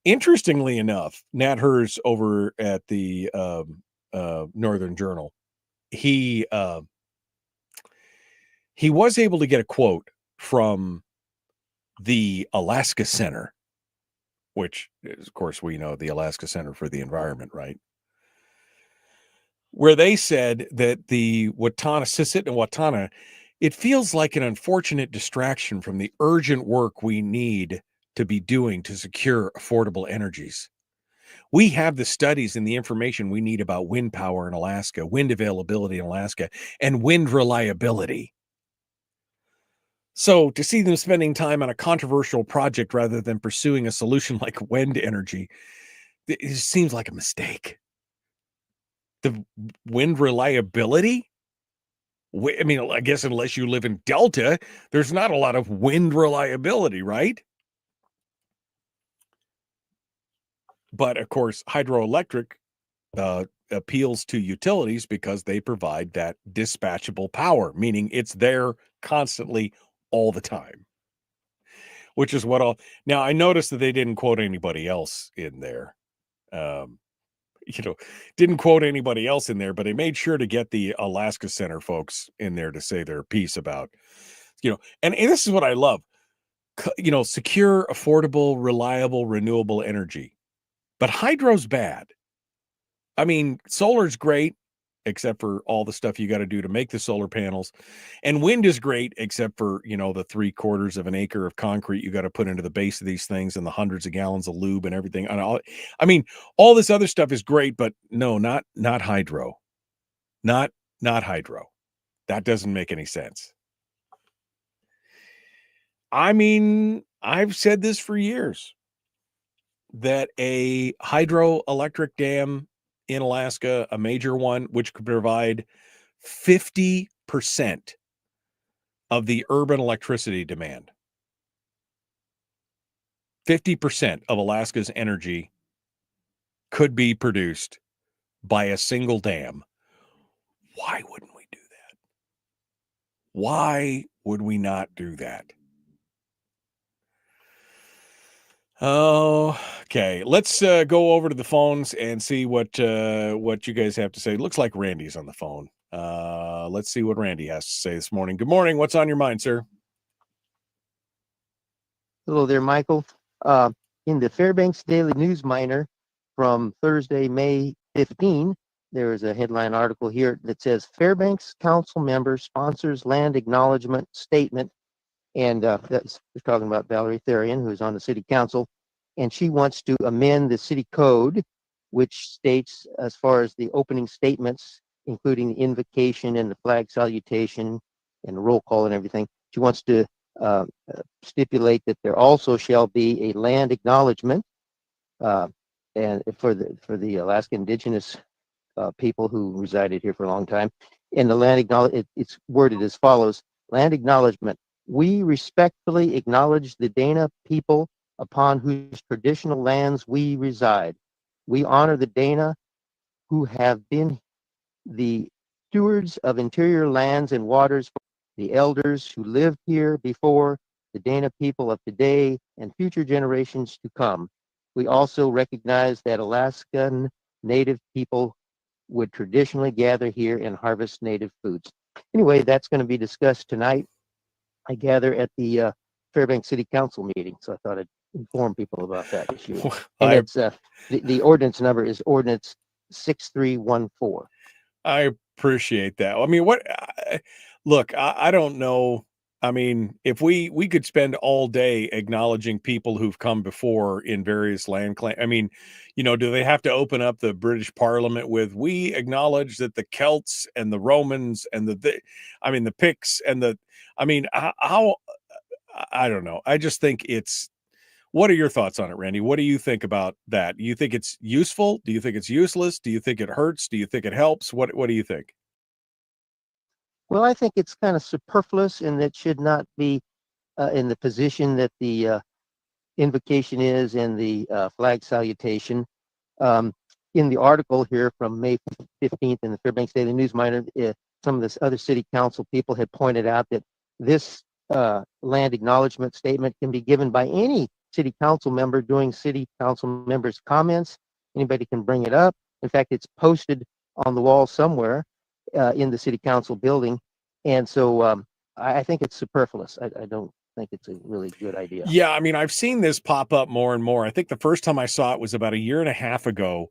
Interestingly enough, Nat Hers over at the Northern Journal, he was able to get a quote from the Alaska Center which is, of course, we know the Alaska Center for the Environment, right? Where they said that the Sisit and Watana, it feels like an unfortunate distraction from the urgent work we need to be doing to secure affordable energies. We have the studies and the information we need about wind power in Alaska, wind availability in Alaska, and wind reliability. So to see them spending time on a controversial project rather than pursuing a solution like wind energy, it just seems like a mistake. The wind reliability? I mean, I guess unless you live in Delta, there's not a lot of wind reliability, right? But of course, hydroelectric appeals to utilities because they provide that dispatchable power, meaning it's there constantly all the time. Which is what now I noticed that they didn't quote anybody else in there. Didn't quote anybody else in there, but they made sure to get the Alaska Center folks in there to say their piece about, and this is what I love, secure, affordable, reliable, renewable energy. But hydro's bad. I mean, solar's great, except for all the stuff you got to do to make the solar panels. And wind is great, except for, the 3/4 of an acre of concrete you got to put into the base of these things and the hundreds of gallons of lube and everything. I mean, all this other stuff is great, but no, not hydro. Not hydro. That doesn't make any sense. I mean, I've said this for years, that a hydroelectric dam in Alaska, a major one, which could provide 50% of the urban electricity demand. 50% of Alaska's energy could be produced by a single dam. Why wouldn't we do that? Why would we not do that? Oh, okay. Let's go over to the phones and see what you guys have to say. Looks like Randy's on the phone. Let's see what Randy has to say this morning. Good morning. What's on your mind, sir? Hello there, Michael. In the Fairbanks Daily News Miner from Thursday, May 15, there is a headline article here that says Fairbanks Council member sponsors land acknowledgement statement. And that's we're talking about Valerie Therian, who's on the city council, and she wants to amend the city code, which states, as far as the opening statements, including the invocation and the flag salutation and the roll call and everything, she wants to stipulate that there also shall be a land acknowledgement, and for the Alaska Indigenous people who resided here for a long time. And the land it's worded as follows: land acknowledgement. We respectfully acknowledge the Dana people upon whose traditional lands we reside. We honor the Dana who have been the stewards of interior lands and waters, the elders who lived here before, the Dana people of today and future generations to come. We also recognize that Alaskan Native people would traditionally gather here and harvest native foods. Anyway, that's going to be discussed tonight, I gather, at the Fairbanks City Council meeting. So I thought I'd inform people about that issue. And it's the ordinance number is ordinance 6314. I appreciate that. I mean, look, I don't know. I mean, if we could spend all day acknowledging people who've come before in various land claims. I mean, do they have to open up the British Parliament with, we acknowledge that the Celts and the Romans and the Picts and how, I don't know. I just think what are your thoughts on it, Randy? What do you think about that? Do you think it's useful? Do you think it's useless? Do you think it hurts? Do you think it helps? What do you think? Well, I think it's kind of superfluous, and that should not be in the position that the invocation is and the flag salutation. In the article here from May 15th in the Fairbanks Daily News Miner, some of the other city council people had pointed out that this land acknowledgement statement can be given by any city council member doing city council members' comments. Anybody can bring it up. In fact, it's posted on the wall somewhere in the city council building. And so I think it's superfluous. I don't think it's a really good idea. Yeah, I mean, I've seen this pop up more and more. I think the first time I saw it was about a year and a half ago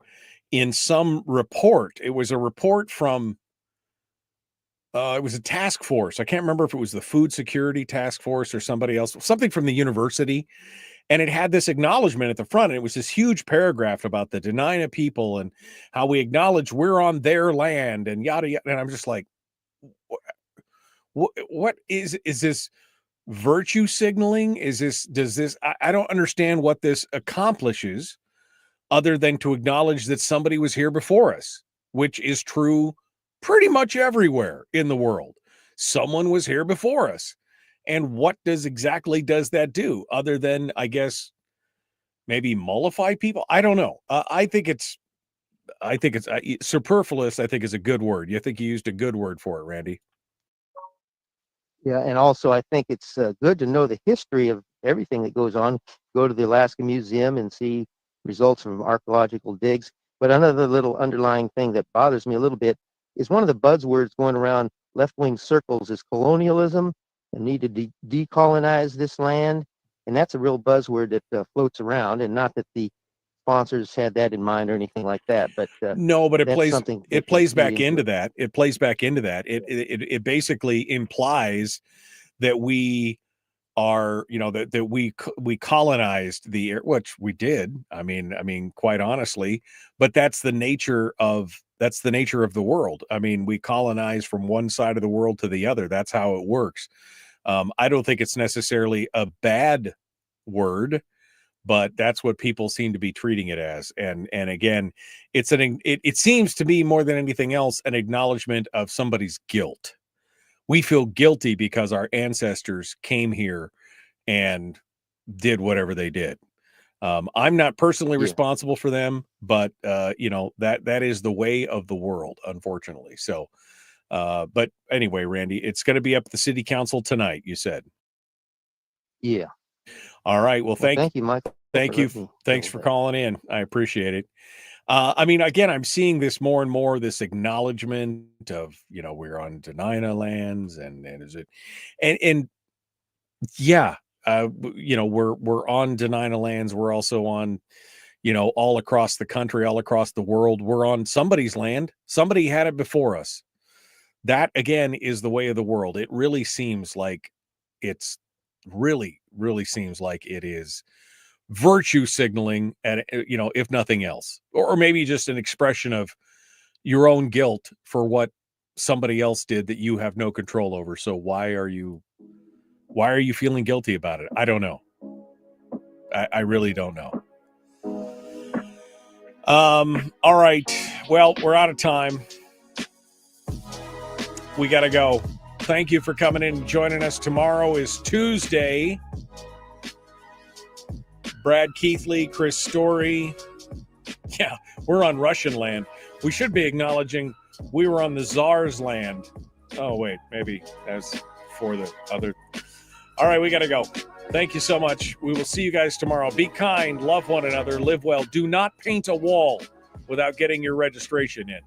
in some report. It was a report from it was a task force. I can't remember if it was the food security task force or somebody else, something from the university. And it had this acknowledgement at the front. And it was this huge paragraph about the Dena'ina people and how we acknowledge we're on their land and yada, yada. And I'm just like, what is this virtue signaling? I don't understand what this accomplishes other than to acknowledge that somebody was here before us, which is true pretty much everywhere in the world. Someone was here before us. And what exactly does that do other than, I guess, maybe mollify people? I don't know. I think it's superfluous. I think is a good word. You think you used a good word for it, Randy? Yeah, and also I think it's good to know the history of everything that goes on. Go to the Alaska Museum and see results from archaeological digs. But another little underlying thing that bothers me a little bit is one of the buzzwords going around left-wing circles is colonialism and need to decolonize this land. And that's a real buzzword that floats around, and not that the sponsors had that in mind or anything like that. But no, but it plays back into it. that. It plays back into that. It basically implies that we are, that we colonized the air, which we did. I mean, quite honestly, but that's the nature of the world. I mean, we colonize from one side of the world to the other. That's how it works. I don't think it's necessarily a bad word, but that's what people seem to be treating it as. And again, it seems to be more than anything else an acknowledgement of somebody's guilt. We feel guilty because our ancestors came here and did whatever they did. I'm not personally responsible for them, but that is the way of the world, unfortunately. So, but anyway, Randy, it's going to be up at the city council tonight, you said. Yeah. All right. Well, thank you, Mike. Thank you. Thanks for calling in. I appreciate it. I mean, again, I'm seeing this more and more, this acknowledgement of, we're on Dena'ina lands and is it, and yeah, we're on Dena'ina lands. We're also on, all across the country, all across the world. We're on somebody's land. Somebody had it before us. That again is the way of the world. It really seems like really seems like it is virtue signaling, and if nothing else, or maybe just an expression of your own guilt for what somebody else did that you have no control over. So why are you feeling guilty about it? I don't know. I really don't know. All right. Well, we're out of time. We got to go. Thank you for coming in and joining us. Tomorrow is Tuesday. Brad Keithley, Chris Story. Yeah, we're on Russian land. We should be acknowledging we were on the Tsar's land. Oh, wait, maybe that's for the other. All right, we got to go. Thank you so much. We will see you guys tomorrow. Be kind, love one another, live well. Do not paint a wall without getting your registration in.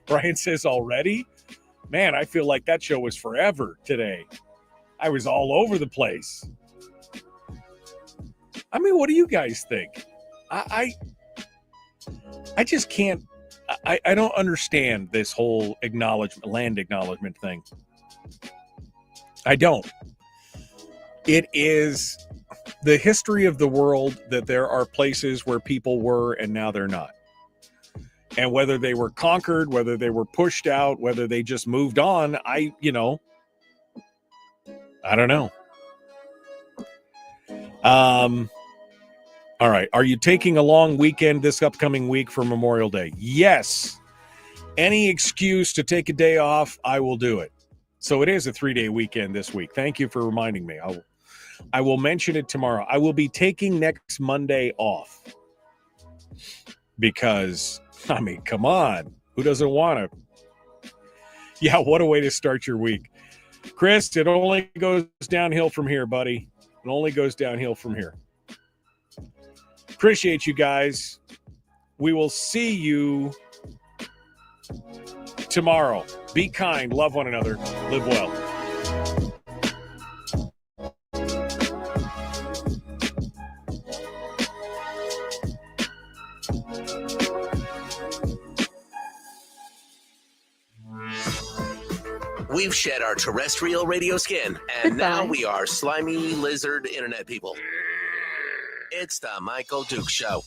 Brian says already? Man, I feel like that show was forever today. I was all over the place. I mean, what do you guys think? I just can't. I don't understand this whole land acknowledgement thing. I don't. It is the history of the world that there are places where people were and now they're not. And whether they were conquered, whether they were pushed out, whether they just moved on, I don't know. All right. Are you taking a long weekend this upcoming week for Memorial Day? Yes. Any excuse to take a day off, I will do it. So it is a 3-day weekend this week. Thank you for reminding me. I will mention it tomorrow. I will be taking next Monday off because, I mean, come on. Who doesn't want to? Yeah, what a way to start your week. Chris, it only goes downhill from here, buddy. It only goes downhill from here. Appreciate you guys. We will see you tomorrow. Be kind, love one another, live well. We've shed our terrestrial radio skin, and now Goodbye. we are slimy lizard internet people. It's the Michael Duke Show.